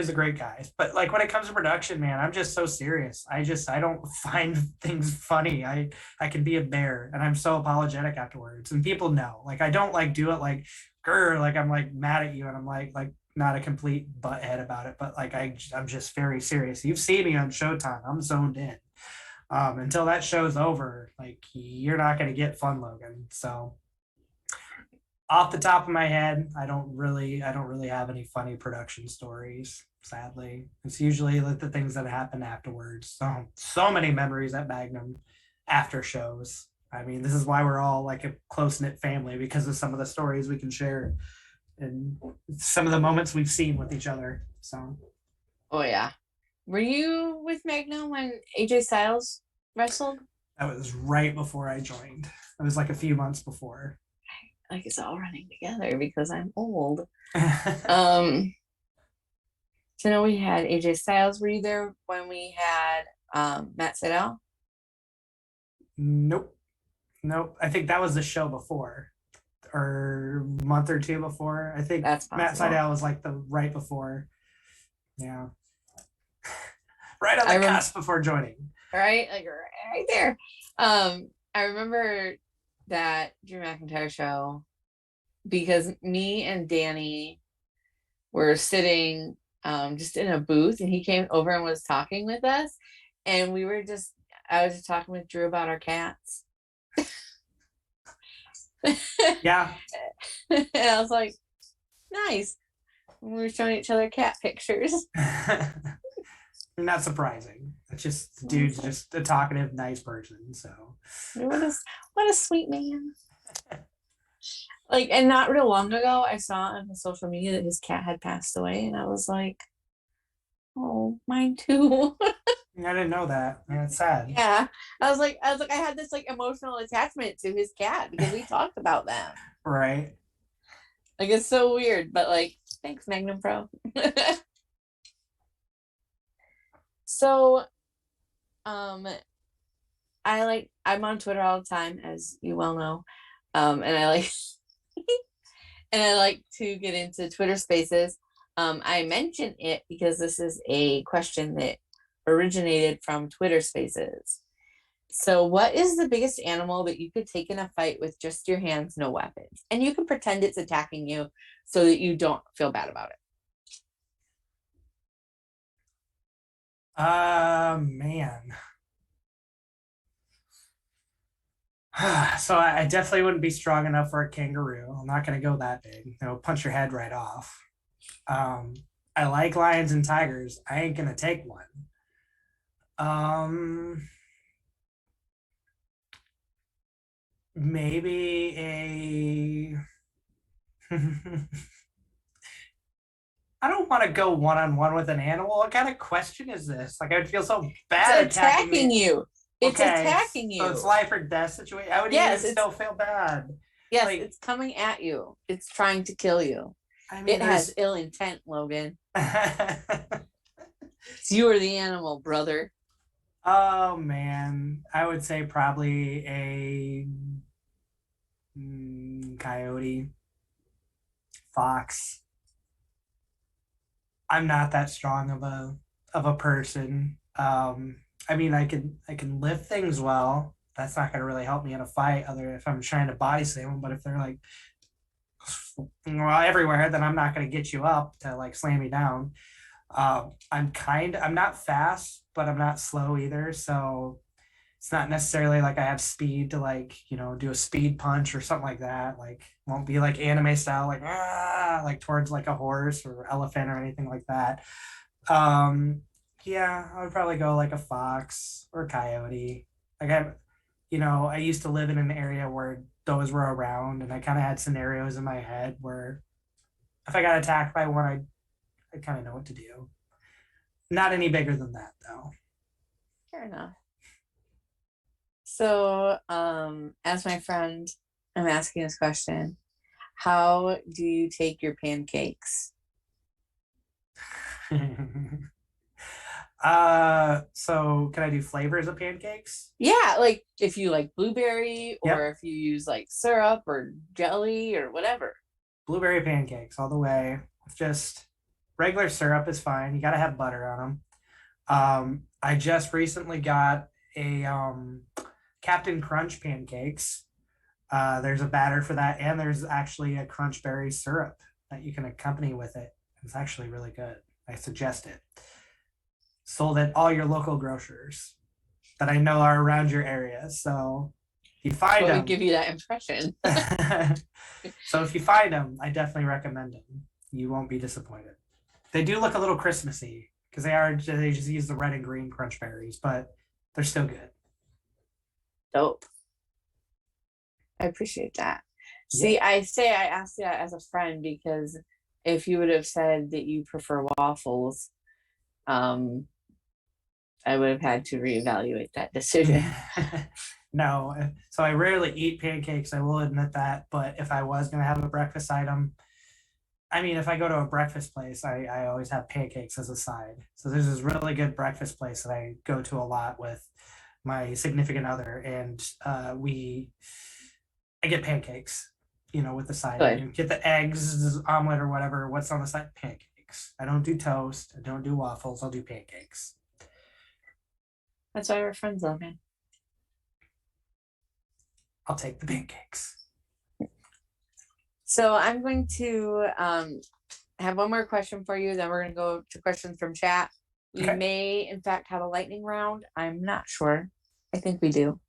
B: a great guy. But like when it comes to production, man, I'm just so serious. I don't find things funny. I can be a bear, and I'm so apologetic afterwards, and people know. Like I don't like do it like grr, like I'm like mad at you, and I'm like not a complete butthead about it, but like I'm just very serious. You've seen me on Showtime. I'm zoned in. Until that show's over, like you're not gonna get fun, Logan. So off the top of my head, I don't really have any funny production stories. Sadly, it's usually like the things that happen afterwards. So many memories at Magnum after shows. I mean, this is why we're all like a close knit family, because of some of the stories we can share and some of the moments we've seen with each other. So,
A: oh yeah, were you with Magnum when AJ Styles wrestled?
B: that was right before I joined. It was like a few months before.
A: Like it's all running together because I'm old. So no, we had AJ Styles. Were you there when we had Matt Sydal?
B: Nope. I think that was the show before, or month or two before. I think
A: That's
B: Matt
A: possible.
B: Sydal was like the right before. Yeah. Right on the cusp before joining.
A: Right? Like right there. I remember that Drew McIntyre show because me and Danny were sitting just in a booth and he came over and was talking with us, and I was just talking with Drew about our cats.
B: Yeah.
A: And I was like, nice. We were showing each other cat pictures.
B: Not surprising. It's just dude's just a talkative, nice person. So
A: what a sweet man. Like, and not real long ago, I saw on his social media that his cat had passed away, and I was like, oh, mine too.
B: I didn't know that. Yeah, it's sad.
A: Yeah. I was like, I had this like emotional attachment to his cat because we talked about them.
B: Right.
A: Like it's so weird, but like, thanks, Magnum Pro. So, I'm on Twitter all the time, as you well know, and I like to get into Twitter Spaces. I mention it because this is a question that originated from Twitter Spaces. So, what is the biggest animal that you could take in a fight with just your hands, no weapons? And you can pretend it's attacking you so that you don't feel bad about it.
B: Man. So I definitely wouldn't be strong enough for a kangaroo. I'm not going to go that big. Punch your head right off. I like lions and tigers. I ain't going to take one. Maybe a I don't want to go one-on-one with an animal. What kind of question is this? Like, I would feel so bad
A: it's attacking you. It's attacking you.
B: So it's life or death situation. I would even still feel bad.
A: Yes, like, it's coming at you. It's trying to kill you. I mean, it has ill intent, Logan. You are the animal, brother.
B: Oh man, I would say probably Coyote, fox. I'm not that strong of a person. I mean, I can lift things well. That's not going to really help me in a fight, other if I'm trying to body slam them. But if they're like everywhere, then I'm not going to get you up to like slam you down. I'm not fast, but I'm not slow either. So it's not necessarily like I have speed to like, do a speed punch or something like that. Like won't be like anime style, like towards like a horse or elephant or anything like that. Um, yeah, I would probably go like a fox or a coyote. Like I used to live in an area where those were around, and I kind of had scenarios in my head where if I got attacked by one, I kind of know what to do. Not any bigger than that, though.
A: Fair enough. So, as my friend, I'm asking this question. How do you take your pancakes?
B: So can I do flavors of pancakes?
A: Yeah, like if you like blueberry or
B: Yep.
A: if you use like syrup or jelly or whatever.
B: Blueberry pancakes all the way. Just regular syrup is fine. You got to have butter on them. I just recently got a Captain Crunch pancakes. There's a batter for that, and there's actually a crunch berry syrup that you can accompany with it. It's actually really good. I suggest it. Sold at all your local grocers that I know are around your area. So if you find
A: What
B: them,
A: would give you that impression?
B: so if you find them, I definitely recommend them. You won't be disappointed. They do look a little Christmassy because they just use the red and green crunch berries, but they're still good.
A: Dope. I appreciate that.
B: Yeah.
A: See, I asked you that as a friend because if you would have said that you prefer waffles, um, I would have had to reevaluate that decision.
B: No, so I rarely eat pancakes. I will admit that. But if I was going to have a breakfast item, I mean, if I go to a breakfast place, I always have pancakes as a side. So there's this really good breakfast place that I go to a lot with my significant other, and I get pancakes, with the side.
A: Good.
B: You get the eggs, omelet, or whatever. What's on the side? Pancakes. I don't do toast. I don't do waffles. I'll do pancakes.
A: That's why we're friends, Logan.
B: I'll take the pancakes.
A: So I'm going to have one more question for you. Then we're going to go to questions from chat. We
B: Okay.
A: may, in fact, have a lightning round. I'm not sure. I think we do.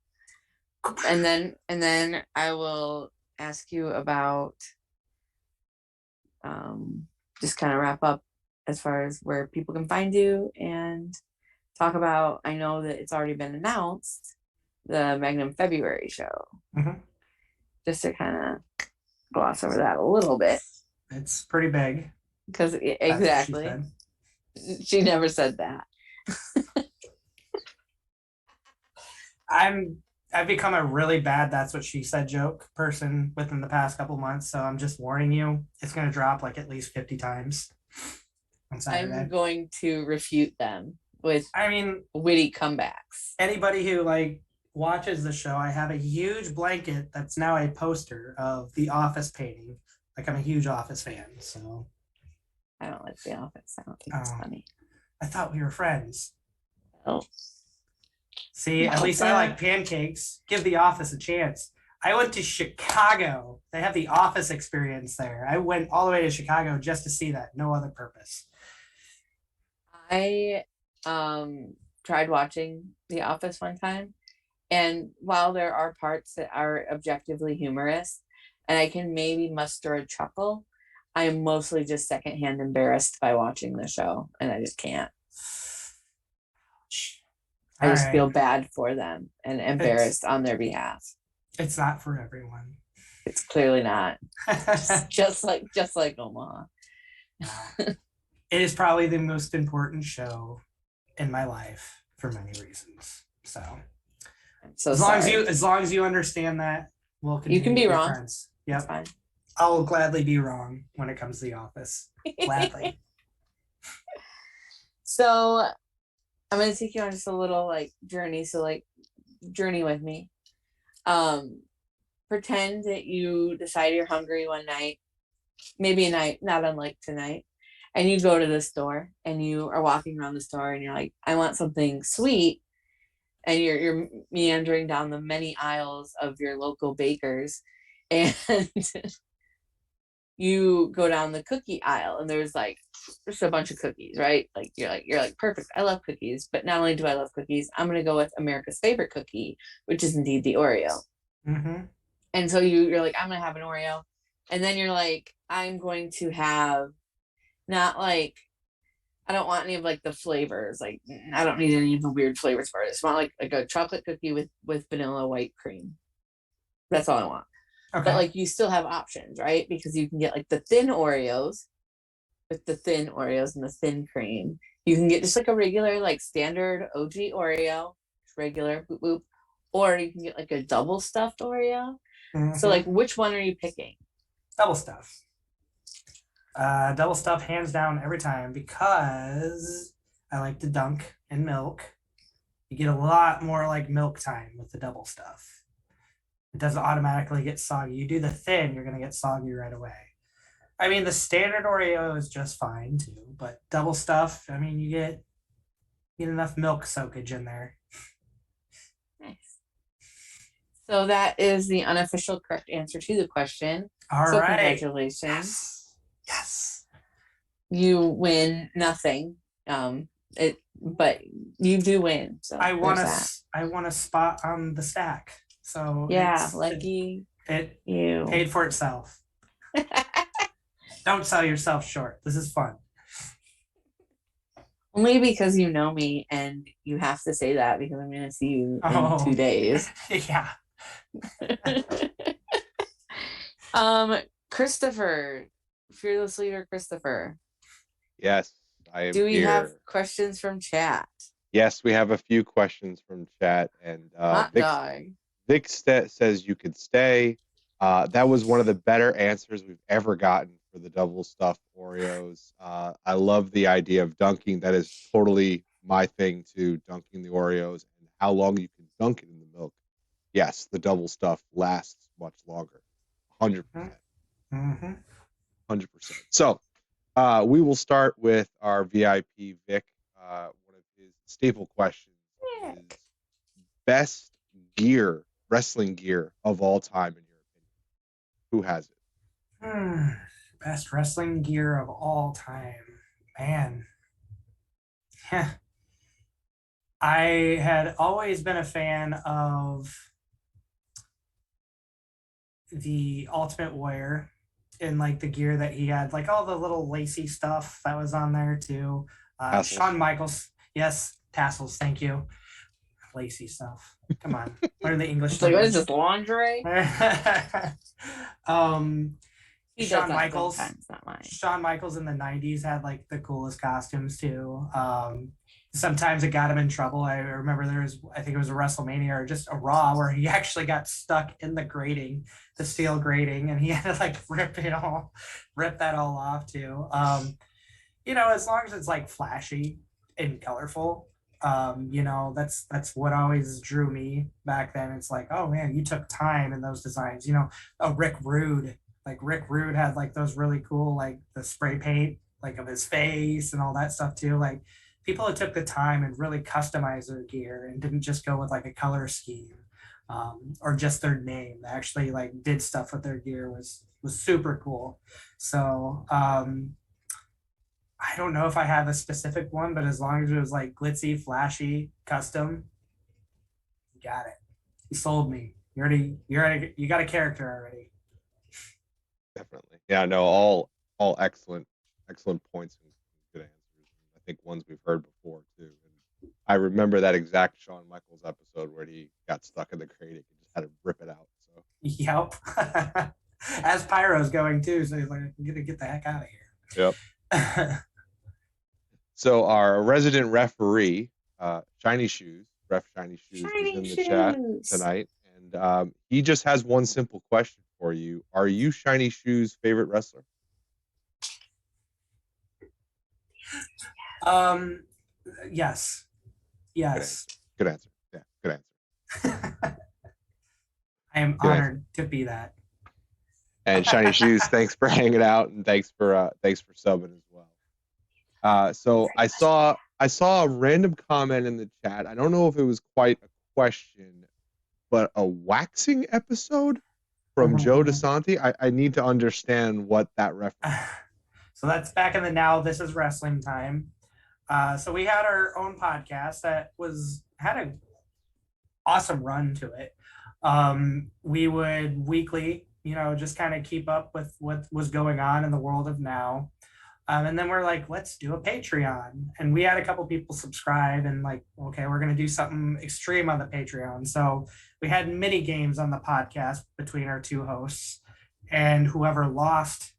A: And then I will ask you about just kind of wrap up as far as where people can find you and talk about. I know that it's already been announced, the Magnum February show.
B: Mm-hmm.
A: Just to kind of gloss over that a little bit.
B: It's pretty big.
A: Because exactly. She never said that.
B: I've become a really bad "that's what she said" joke person within the past couple months, so I'm just warning you, it's going to drop like at least 50 times on Saturday.
A: I'm going to refute them with witty comebacks.
B: Anybody who like watches the show, I have a huge blanket that's now a poster of The Office painting. Like, I'm a huge Office fan, so
A: I don't like The Office. I don't think it's funny.
B: I thought we were friends.
A: Oh.
B: See, at least I like pancakes. Give The Office a chance. I went to Chicago. They have The Office experience there. I went all the way to Chicago just to see that. No other purpose.
A: I tried watching The Office one time, and while there are parts that are objectively humorous, and I can maybe muster a chuckle, I am mostly just secondhand embarrassed by watching the show, and I just can't. I just feel bad for them and embarrassed on their behalf.
B: It's not for everyone.
A: It's clearly not. just like Omaha.
B: It is probably the most important show in my life for many reasons. So as long as you understand that, we'll continue.
A: You can be wrong.
B: Friends. Yep. Fine. I'll gladly be wrong when it comes to The Office. Gladly.
A: So I'm going to take you on just a little like journey. So like journey with me. For pretend that you decide you're hungry one night, maybe a night not unlike tonight, and you go to the store and you are walking around the store and you're like, I want something sweet, and you're meandering down the many aisles of your local bakers, and you go down the cookie aisle and there's a bunch of cookies, right? Like you're like perfect, I love cookies, but not only do I love cookies, I'm gonna go with America's favorite cookie, which is indeed the Oreo. And so you're like, I'm gonna have an Oreo, and then you're like, I'm going to have not like, I don't want any of like the flavors, like I don't need any of the weird flavors for it. I just want like a chocolate cookie with vanilla white cream. That's all I want. Okay. But like you still have options, right? Because you can get like the thin Oreos with the thin Oreos and the thin cream. You can get just like a regular, like standard OG Oreo, regular boop boop, or you can get like a double stuffed Oreo. So like, which one are you picking?
B: Double stuff. Double stuff hands down every time, because I like to dunk in milk. You get a lot more like milk time with the double stuff. It doesn't automatically get soggy. You do the thin, you're going to get soggy right away. I mean, the standard Oreo is just fine too, but double stuff, I mean, you get enough milk soakage in there.
A: Nice. So that is the unofficial correct answer to the question.
B: All
A: so
B: right.
A: Congratulations.
B: Yes.
A: You win nothing. But you do win. So
B: I want a spot on the stack. So
A: yeah, lucky
B: it
A: you.
B: Paid for itself. Don't sell yourself short. This is fun.
A: Only because you know me and you have to say that because I'm going to see you in 2 days.
B: Yeah.
A: Christopher, fearless leader Christopher.
C: Yes, I am.
A: Do we
C: here.
A: have questions from chat?
C: Yes, we have a few questions from chat, and Vic says you could stay. That was one of the better answers we've ever gotten for the double stuffed Oreos. I love the idea of dunking. That is totally my thing too, dunking the Oreos, and how long you can dunk it in the milk. Yes, the double stuff lasts much longer. 100%. 100%. So we will start with our VIP Vic. One of his staple questions is best wrestling gear of all time in your opinion. Who has it?
B: Best wrestling gear of all time. Man. I had always been a fan of the Ultimate Warrior in like the gear that he had, like all the little lacy stuff that was on there too. Shawn Michaels. Yes, tassels. Thank you. Lacy stuff. Come on. Learn the English.
A: Like, what is this, lingerie?
B: Shawn Michaels. Shawn Michaels in the 90s had like the coolest costumes too. Sometimes it got him in trouble. I remember I think it was a WrestleMania or just a Raw where he actually got stuck in the grating, the steel grating, and he had to like rip that all off too. As long as it's like flashy and colorful, that's what always drew me back then. It's like, oh man, you took time in those designs. Rick Rude. Like Rick Rude had like those really cool, like the spray paint, like of his face and all that stuff too. Like people that took the time and really customized their gear and didn't just go with like a color scheme or just their name. They actually like did stuff with their gear was super cool. So I don't know if I have a specific one, but as long as it was like glitzy, flashy, custom, you got it. You sold me. You got a character already.
C: Definitely. Yeah, no, all excellent points and good answers. I think ones we've heard before too. And I remember that exact Shawn Michaels episode where he got stuck in the grating and just had to rip it out. So
B: yep. As Pyro's going too, so he's like, I'm gonna get the heck out of here.
C: Yep. So our resident referee, Shiny Shoes, Ref Shiny Shoes, is in the chat tonight, and he just has one simple question for you. Are you Shiny Shoes' favorite wrestler?
B: Yes.
C: Good answer. Yeah, good answer.
B: I am honored to be that.
C: And Shiny Shoes, thanks for hanging out, and thanks for subbing as well. So I saw a random comment in the chat. I don't know if it was quite a question, but a waxing episode from Joe DeSanti. I need to understand what that reference is.
B: So that's back in the Now This Is Wrestling time. So we had our own podcast that had an awesome run to it. We would weekly, just kind of keep up with what was going on in the world of Now. And then we're like, let's do a Patreon. And we had a couple people subscribe and like, okay, we're going to do something extreme on the Patreon. So we had mini games on the podcast between our two hosts. And whoever lost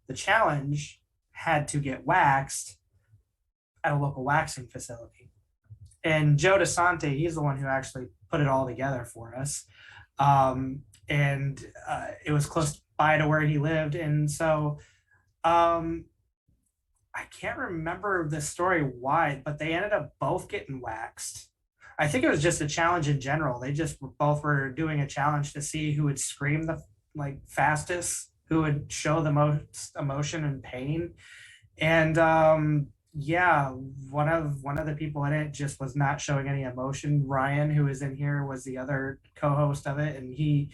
B: the challenge had to get waxed at a local waxing facility. And Joe DeSanti, he's the one who actually put it all together for us. And it was close by to where he lived. And so I can't remember the story why, but they ended up both getting waxed. I think it was just a challenge in general. They just both were doing a challenge to see who would scream the fastest, who would show the most emotion and pain. And one of the people in it just was not showing any emotion. Ryan, who is in here, was the other co-host of it, and he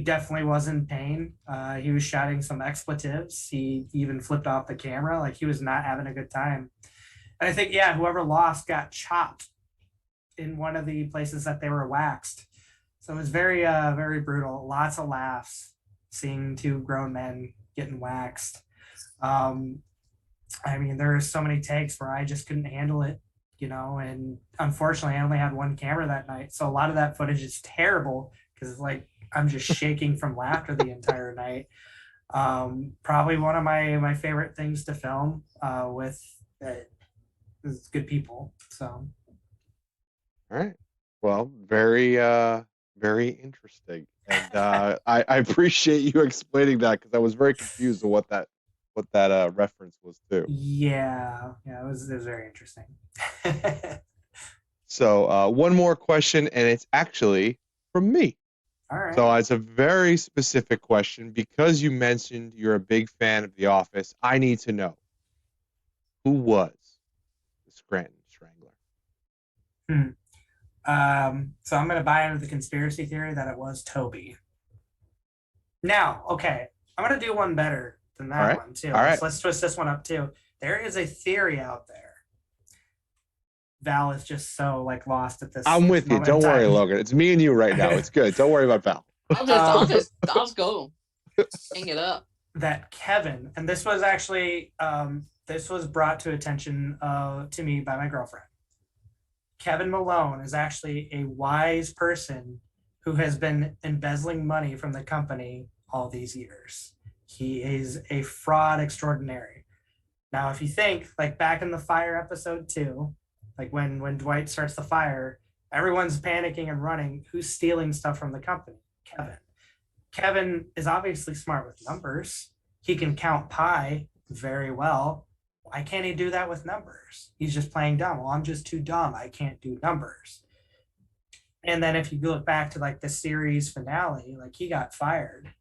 B: definitely was in pain. He was shouting some expletives. He even flipped off the camera. Like, he was not having a good time. And I think, whoever lost got chopped in one of the places that they were waxed. So it was very, very brutal. Lots of laughs seeing two grown men getting waxed. I mean, there are so many takes where I just couldn't handle it, and unfortunately I only had one camera that night. So a lot of that footage is terrible because I'm just shaking from laughter the entire night. Probably one of my favorite things to film with good people. So.
C: All right. Well, very, very interesting. And I appreciate you explaining that, because I was very confused of what that reference was to.
B: Yeah, it was very interesting.
C: So one more question, and it's actually from me.
B: All right.
C: So it's a very specific question. Because you mentioned you're a big fan of The Office, I need to know, who was the Scranton Strangler?
B: So I'm going to buy into the conspiracy theory that it was Toby. Now, okay, I'm going to do one better than that one too.
C: All right.
B: So let's twist this one up too. There is a theory out there. Val is just so lost at this.
C: I'm with you. Don't worry, Logan. It's me and you right now. It's good. Don't worry about Val.
A: I'll just go. Hang it up.
B: That Kevin, and this was actually this was brought to attention to me by my girlfriend. Kevin Malone is actually a wise person who has been embezzling money from the company all these years. He is a fraud extraordinary. Now, if you think back in the fire episode 2, when Dwight starts the fire, everyone's panicking and running. Who's stealing stuff from the company? Kevin. Kevin is obviously smart with numbers. He can count pi very well. Why can't he do that with numbers? He's just playing dumb. Well, I'm just too dumb. I can't do numbers. And then if you look back to the series finale, he got fired.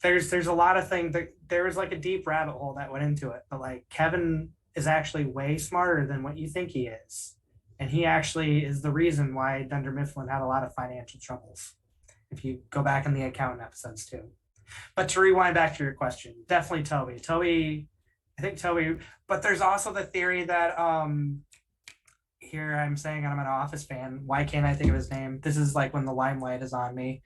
B: There's a lot of things that there was a deep rabbit hole that went into it, but Kevin is actually way smarter than what you think he is. And he actually is the reason why Dunder Mifflin had a lot of financial troubles, if you go back in the accountant episodes too. But to rewind back to your question, definitely Toby. I think Toby, but there's also the theory that here I'm saying I'm an Office fan. Why can't I think of his name? This is when the limelight is on me.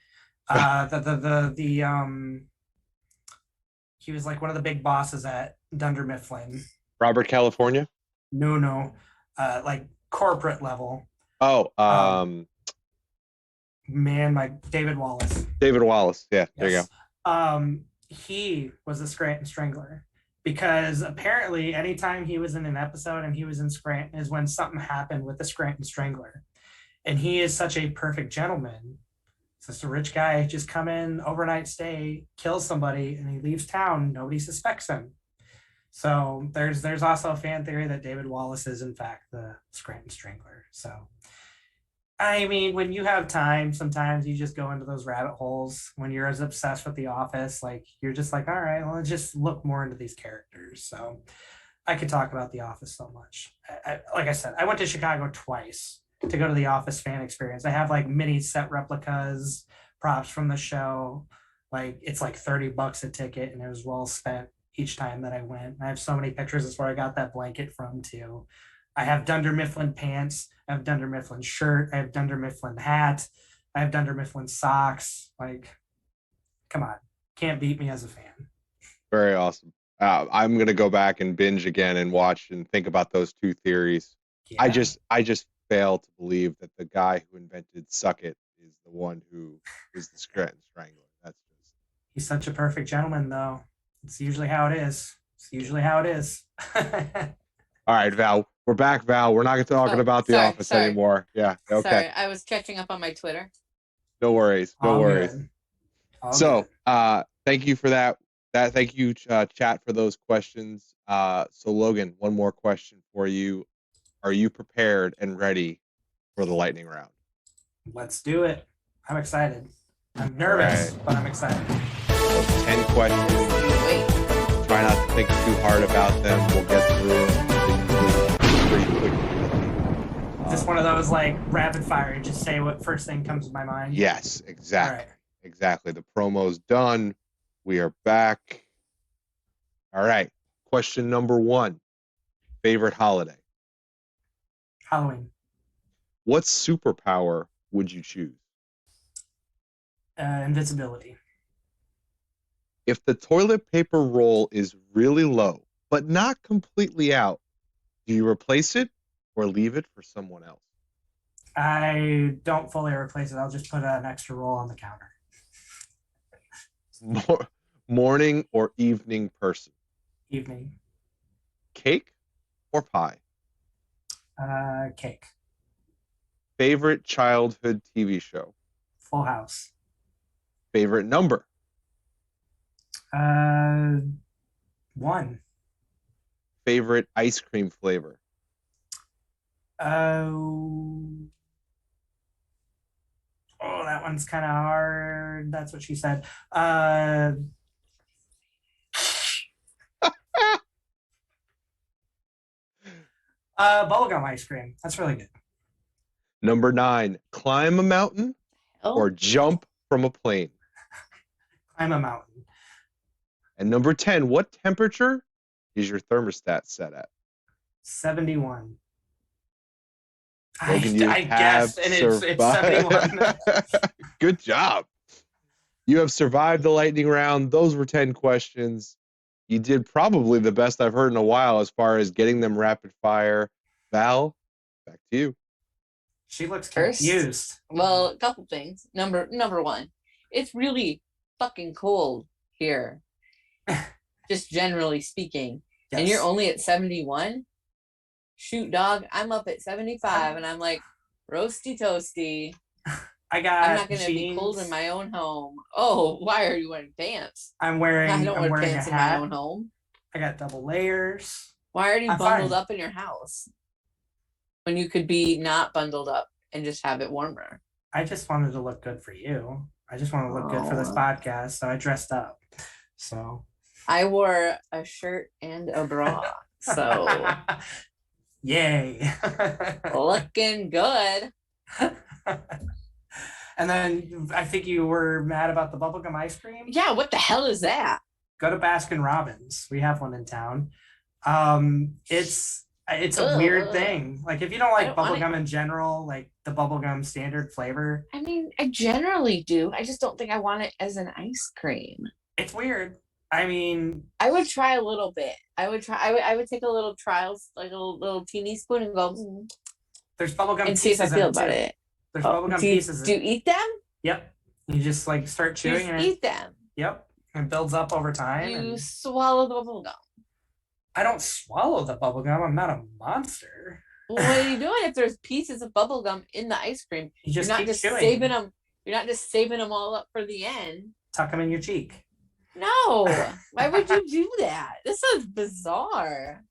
B: He was one of the big bosses at Dunder Mifflin.
C: Robert California?
B: No. Corporate level.
C: Oh,
B: David Wallace.
C: David Wallace. Yeah, yes. There you
B: go. He was a Scranton Strangler because apparently anytime he was in an episode and he was in Scranton is when something happened with the Scranton Strangler. And he is such a perfect gentleman. Just a rich guy, just come in, overnight stay, kills somebody, and he leaves town. Nobody suspects him. So there's also a fan theory that David Wallace is in fact the Scranton Strangler. So I mean, when you have time, sometimes you just go into those rabbit holes. When you're as obsessed with The Office, like you're just like, all right, well, let's just look more into these characters. So I could talk about The Office so much. Like I said, I went to Chicago twice to go to the Office fan experience. I have like mini set replicas, props from the show. Like it's like $30 a ticket, and it was well spent each time that I went. I have so many pictures. That's where I got that blanket from too. I have Dunder Mifflin pants. I have Dunder Mifflin shirt. I have Dunder Mifflin hat. I have Dunder Mifflin socks. Like, come on, can't beat me as a fan.
C: Very awesome. I'm gonna go back and binge again and watch and think about those two theories.
B: Yeah.
C: I just fail to believe that the guy who invented "suck it" is the one who is the strangler. That's just.
B: He's such a perfect gentleman, though. It's usually how it is.
C: All right, Val. We're back, Val. We're not talking about The Office anymore. Yeah. Okay.
A: Sorry, I was catching up on my Twitter.
C: No worries. No worries. So,
B: good.
C: Thank you for that. Thank you, chat, for those questions. So, Logan, one more question for you. Are you prepared and ready for the lightning round?
B: Let's do it. I'm excited. I'm nervous, but I'm excited.
C: So 10 questions. Try not to think too hard about them. We'll get through them pretty quickly.
B: Is this one of those like rapid fire? You just say what first thing comes to my mind?
C: Yes, exactly.
B: All right.
C: Exactly. The promo's done. We are back. All right. Question number 1. Favorite holiday?
B: Halloween.
C: What superpower would you choose?
B: Invisibility.
C: If the toilet paper roll is really low, but not completely out, do you replace it or leave it for someone else?
B: I don't fully replace it. I'll just put an extra roll on the counter.
C: Morning or evening person?
B: Evening.
C: Cake or pie?
B: Cake.
C: Favorite childhood TV show?
B: Full House.
C: Favorite number?
B: 1.
C: Favorite ice cream flavor?
B: Oh, that one's kind of hard. That's what she said. Bubblegum ice cream. That's really good.
C: Number 9, climb a mountain or jump from a plane?
B: Climb a mountain.
C: And number 10, what temperature is your thermostat set at?
B: 71.
C: Logan,
B: I guessed, and it's 71.
C: Good job. You have survived the lightning round. Those were 10 questions. You did probably the best I've heard in a while as far as getting them rapid fire. Val, back to you.
B: She looks confused.
A: Well, a couple things. Number 1, it's really fucking cold here, just generally speaking. Yes. And you're only at 71. Shoot, dog, I'm up at 75, and I'm like, roasty toasty. I'm not gonna be cold in my own home. Oh, why are you wearing pants?
B: I don't wear
A: pants in my own home.
B: I got double layers.
A: Why are you bundled up in your house when you could be not bundled up and just have it warmer?
B: I just wanted to look good for you. I just want to look good for this podcast, so I dressed up. So
A: I wore a shirt and a bra. So
B: yay.
A: Looking good.
B: And then I think you were mad about the bubblegum ice cream.
A: Yeah, what the hell is that?
B: Go to Baskin Robbins. We have one in town. It's a weird thing. Like if you don't like bubblegum in general, like the bubblegum standard flavor.
A: I mean, I generally do. I just don't think I want it as an ice cream.
B: It's weird. I mean,
A: I would try a little bit. I would take a little trials, like a little teeny spoon, and go.
B: There's bubblegum
A: and see if I feel about it.
B: There's bubblegum pieces.
A: Do you eat them?
B: Yep. You just like start chewing and
A: eat them.
B: Yep. It builds up over time.
A: You swallow the bubblegum.
B: I don't swallow the bubblegum. I'm not a monster.
A: Well, what are you doing if there's pieces of bubblegum in the ice cream?
B: You're not just chewing.
A: Saving them. You're not just saving them all up for the end.
B: Tuck them in your cheek.
A: No. Why would you do that? This is bizarre.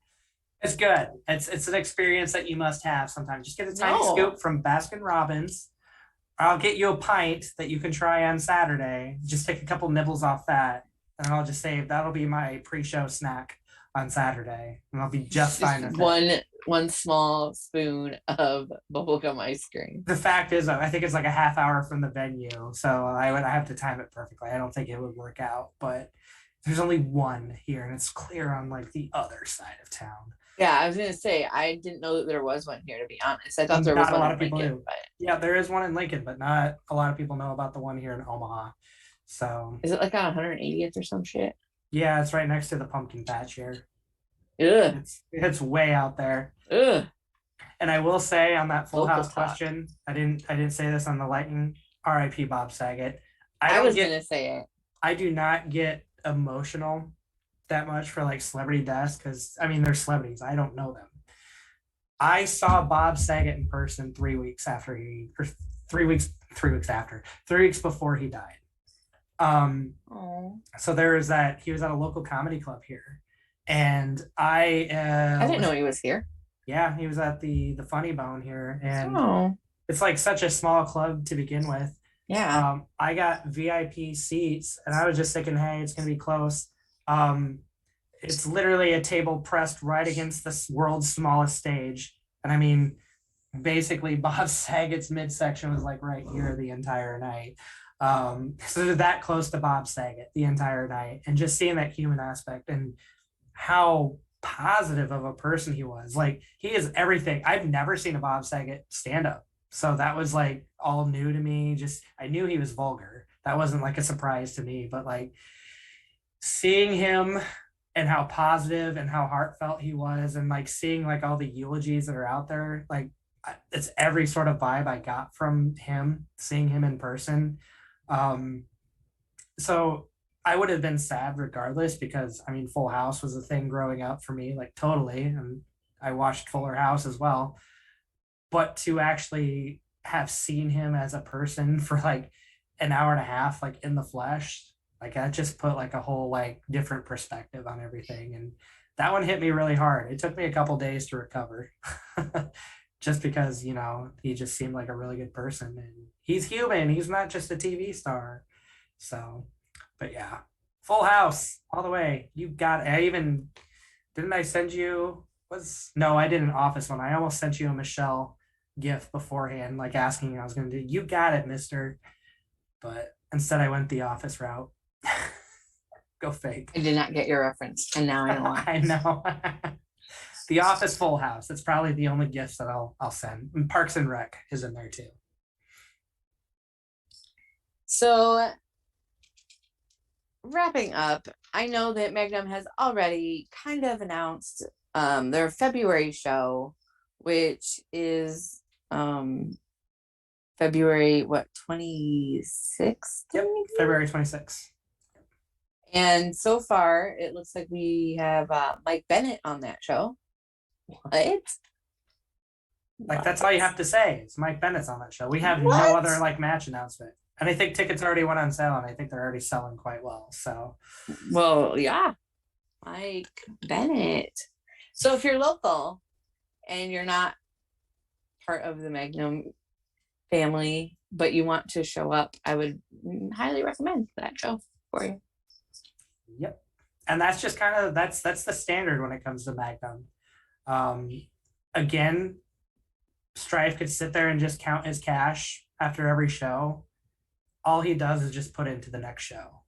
B: It's good. It's an experience that you must have sometimes. Just get a tiny scoop from Baskin Robbins. I'll get you a pint that you can try on Saturday. Just take a couple nibbles off that, and I'll just say that'll be my pre-show snack on Saturday, and I'll be just fine with it.
A: One small spoon of bubblegum ice cream.
B: The fact is, I think it's like a half hour from the venue, so I have to time it perfectly. I don't think it would work out, but there's only one here, and it's clear on like the other side of town.
A: Yeah, I was gonna say I didn't know that there was one here. To be honest, I thought there was
B: not a lot
A: in
B: of people
A: Lincoln,
B: knew.
A: but
B: Yeah, there is one in Lincoln, but not a lot of people know about the one here in Omaha. So
A: is it like on 180th or some shit?
B: Yeah, it's right next to the pumpkin patch here.
A: Ugh.
B: It's way out there.
A: Ugh.
B: And I will say on that Full House question, I didn't say this on the Lightning. R.I.P. Bob Saget.
A: I was gonna say it.
B: I do not get emotional that much for like celebrity deaths because I mean they're celebrities. I don't know them. I saw Bob Saget in person 3 weeks after 3 weeks after 3 weeks before he died. So there was that. He was at a local comedy club here, and I
A: didn't know he was here.
B: Yeah, he was at the Funny Bone here, and it's like such a small club to begin with.
A: Yeah.
B: I got VIP seats, and I was just thinking, hey, it's gonna be close. It's literally a table pressed right against the world's smallest stage, and I mean, basically Bob Saget's midsection was like right here the entire night. So they're that close to Bob Saget the entire night, and just seeing that human aspect and how positive of a person he was. Like he is everything. I've never seen a Bob Saget stand up, so that was like all new to me. Just I knew he was vulgar. That wasn't like a surprise to me, but like seeing him and how positive and how heartfelt he was, and like seeing like all the eulogies that are out there, like it's every sort of vibe I got from him, seeing him in person. So I would have been sad regardless because I mean Full House was a thing growing up for me, like totally, and I watched Fuller House as well. But to actually have seen him as a person for like an hour and a half, like in the flesh, like that just put like a whole like different perspective on everything, and that one hit me really hard. It took me a couple days to recover. Just because, you know, he just seemed like a really good person, and he's human. He's not just a TV star. So, but yeah, Full House all the way. You got it. Didn't I send you no, I did an Office one. I almost sent you a Michelle gift beforehand, like asking I was going to do, you got it, mister. But instead I went the Office route. Go fake.
A: I did not get your reference, and now I know why.
B: I know. The Office, Full House. That's probably the only gifts that I'll send. And Parks and Rec is in there too.
A: So wrapping up, I know that Magnum has already kind of announced their February show, which is February 26th?
B: Yep, February 26th.
A: And so far, it looks like we have Mike Bennett on that show. What?
B: Like that's all you have to say. It's Mike Bennett's on that show. We have no other like match announcement. And I think tickets already went on sale, and I think they're already selling quite well. So,
A: well, yeah, Mike Bennett. So if you're local and you're not part of the Magnum family, but you want to show up, I would highly recommend that show for you.
B: Yep. And that's just kind of that's the standard when it comes to Magnum. Again, Strife could sit there and just count his cash after every show. All he does is just put into the next show.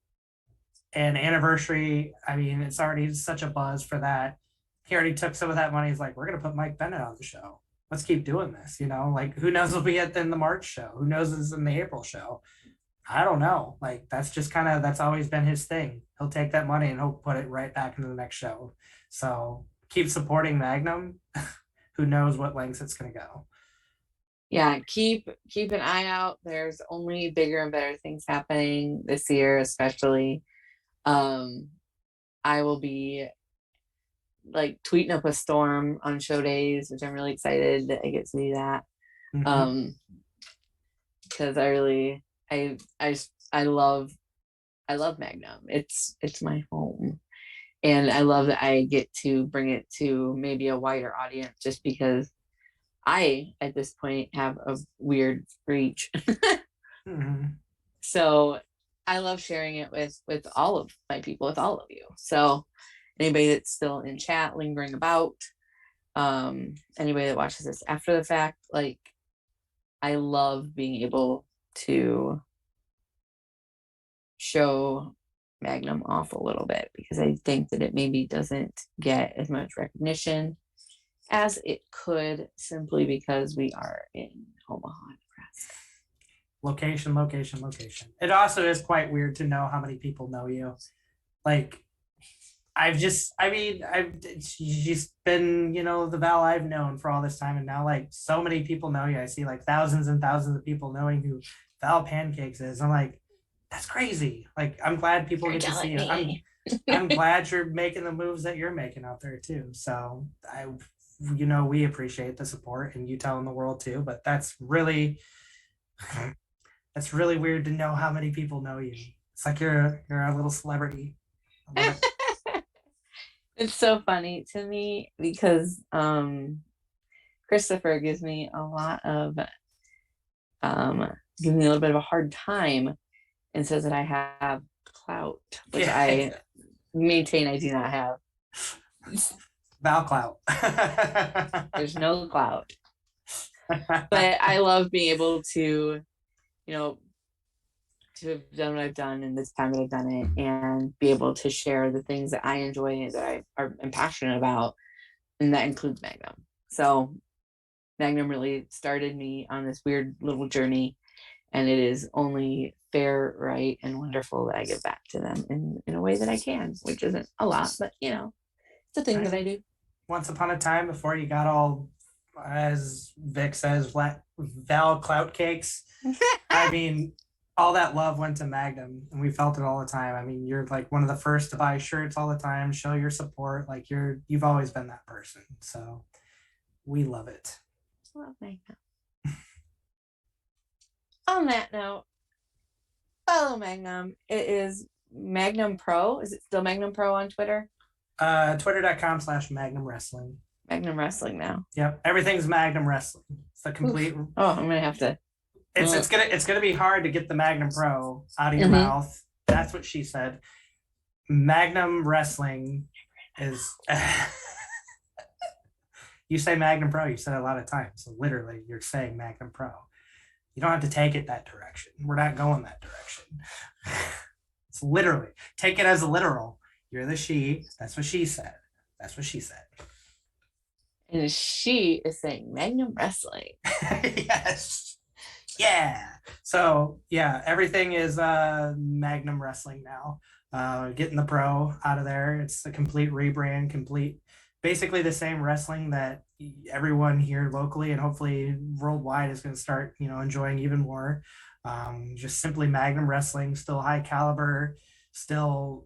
B: And Anniversary, I mean, it's already such a buzz for that. He already took some of that money. He's like, we're going to put Mike Bennett on the show. Let's keep doing this, you know? Like, who knows will be in the March show? Who knows is in the April show? I don't know. Like, that's just kind of, that's always been his thing. He'll take that money and he'll put it right back into the next show. So keep supporting Magnum. Who knows what lengths it's going to go.
A: Yeah, keep an eye out. There's only bigger and better things happening this year, especially. I will be like tweeting up a storm on show days, which I'm really excited that I get to do that. Mm-hmm. Because I love Magnum. It's my home. And I love that I get to bring it to maybe a wider audience just because I, at this point, have a weird reach.
B: Mm-hmm.
A: So I love sharing it with all of my people, with all of you. So anybody that's still in chat, lingering about, anybody that watches this after the fact, like, I love being able to show Magnum off a little bit because I think that it maybe doesn't get as much recognition as it could simply because we are in Omaha, Nebraska.
B: Location, location, location. It also is quite weird to know how many people know you. Like, I've just been, the Val I've known for all this time, and now like so many people know you. I see like thousands and thousands of people knowing who Val Pancakes is. I'm like, that's crazy. Like, I'm glad people get to see you. I'm glad you're making the moves that you're making out there too. So we appreciate the support and you telling the world too, but that's really weird to know how many people know you. It's like you're a little celebrity. I love it.
A: It's so funny to me because Christopher gives me a little bit of a hard time and says that I have clout, which I maintain I do not have.
B: Val clout.
A: There's no clout. But I love being able to, to have done what I've done in this time that I've done it and be able to share the things that I enjoy and that I'm passionate about. And that includes Magnum. So Magnum really started me on this weird little journey. And it is only fair, right, and wonderful that I give back to them in a way that I can, which isn't a lot, but it's a thing that I do.
B: Once upon a time, before you got all, as Vic says, Val clout cakes, I mean, all that love went to Magnum, and we felt it all the time. I mean, you're like one of the first to buy shirts all the time, show your support. Like you've always been that person. So we love it.
A: Love Magnum. On that note, follow Magnum. It is Magnum Pro. Is it still Magnum Pro on Twitter?
B: Twitter.com/Magnum Wrestling.
A: Magnum Wrestling now.
B: Yep, everything's Magnum Wrestling. It's the complete.
A: Oof. Oh, I'm gonna have to.
B: It's gonna be hard to get the Magnum Pro out of your mouth. That's what she said. Magnum Wrestling is. You say Magnum Pro. You said it a lot of times. So literally, you're saying Magnum Pro. You don't have to take it that direction. We're not going that direction. It's literally, take it as a literal. You're the she. That's what she said. That's what she said.
A: And she is saying Magnum Wrestling.
B: Yes. Yeah. So yeah, everything is Magnum Wrestling now. Getting the pro out of there. It's a complete rebrand, basically the same wrestling that everyone here locally and hopefully worldwide is going to start, enjoying even more. Just simply Magnum Wrestling, still high caliber, still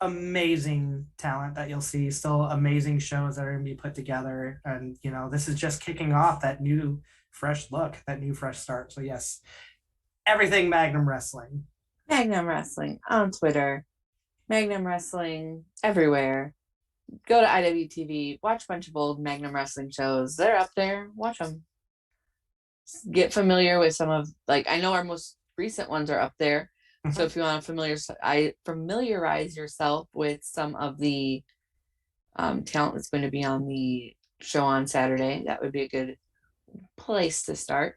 B: amazing talent that you'll see, still amazing shows that are going to be put together. And, this is just kicking off that new fresh look, that new fresh start. So yes, everything Magnum Wrestling.
A: Magnum Wrestling on Twitter. Magnum Wrestling everywhere. Go to IWTV, watch a bunch of old Magnum Wrestling shows. They're up there. Watch them. Get familiar with some of, I know our most recent ones are up there. Mm-hmm. So if you want to familiarize yourself with some of the talent that's going to be on the show on Saturday, that would be a good place to start.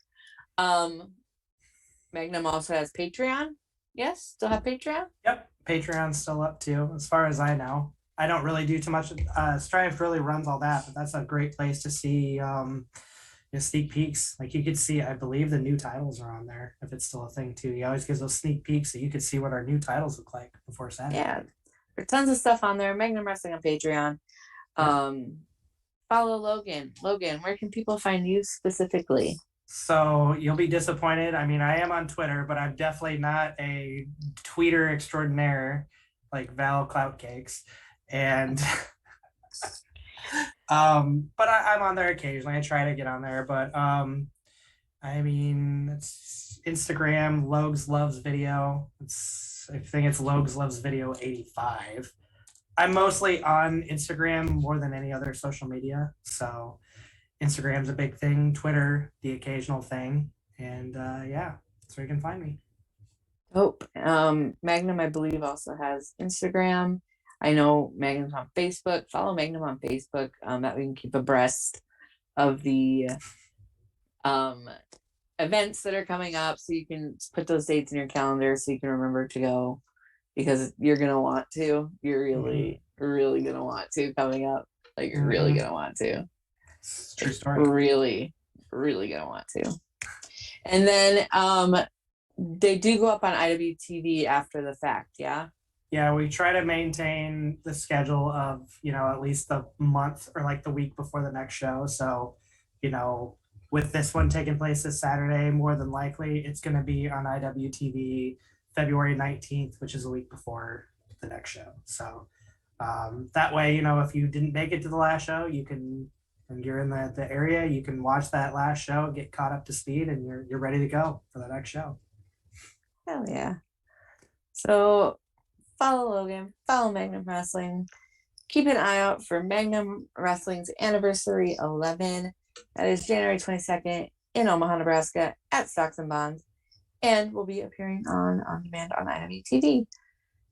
A: Magnum also has Patreon. Yes, still have Patreon?
B: Yep, Patreon's still up too, as far as I know. I don't really do too much. Strive really runs all that, but that's a great place to see sneak peeks. Like you could see, I believe the new titles are on there, if it's still a thing too. He always gives those sneak peeks so you could see what our new titles look like before Saturday.
A: Yeah, there's tons of stuff on there. Magnum Wrestling on Patreon. Follow Logan. Logan, where can people find you specifically?
B: So you'll be disappointed. I mean, I am on Twitter, but I'm definitely not a tweeter extraordinaire like Val Clout Cakes. And but I'm on there occasionally. I try to get on there, but I mean, it's Instagram, Logs Loves Video. I think it's Logs Loves Video 85. I'm mostly on Instagram more than any other social media. So Instagram's a big thing, Twitter, the occasional thing. And yeah, that's where you can find me.
A: Hope. Magnum, I believe, also has Instagram. I know Magnum's on Facebook. Follow Magnum on Facebook. That we can keep abreast of the events that are coming up, so you can put those dates in your calendar so you can remember to go, because you're gonna want to. You're really, really gonna want to coming up. Like you're really gonna want to.
B: It's a true story.
A: Really, really gonna want to. And then they do go up on IWTV after the fact, yeah?
B: Yeah, we try to maintain the schedule of, at least the month or like the week before the next show. So, with this one taking place this Saturday, more than likely it's going to be on IWTV February 19th, which is a week before the next show. So that way, if you didn't make it to the last show, you can, and you're in the area, you can watch that last show, get caught up to speed, and you're ready to go for the next show.
A: Hell yeah. So follow Logan, follow Magnum Wrestling. Keep an eye out for Magnum Wrestling's Anniversary 11. That is January 22nd in Omaha, Nebraska at Stocks and Bonds, and will be appearing on demand on IWTV.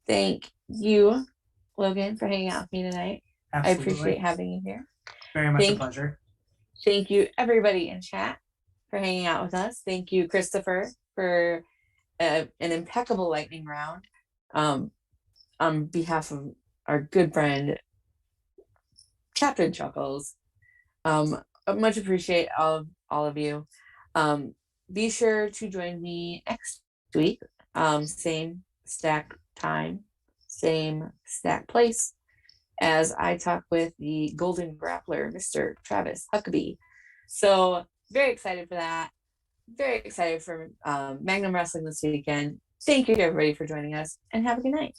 A: Thank you, Logan, for hanging out with me tonight.
B: Absolutely.
A: I appreciate having you here.
B: Very much a pleasure.
A: Thank you, everybody in chat, for hanging out with us. Thank you, Christopher, for an impeccable lightning round. On behalf of our good friend Captain Chuckles, much appreciate all of you. Be sure to join me next week, same stack time, same stack place, as I talk with the Golden Grappler, Mr. Travis Huckabee. So very excited for that. Very excited for Magnum Wrestling this weekend. Thank you to everybody for joining us, and have a good night.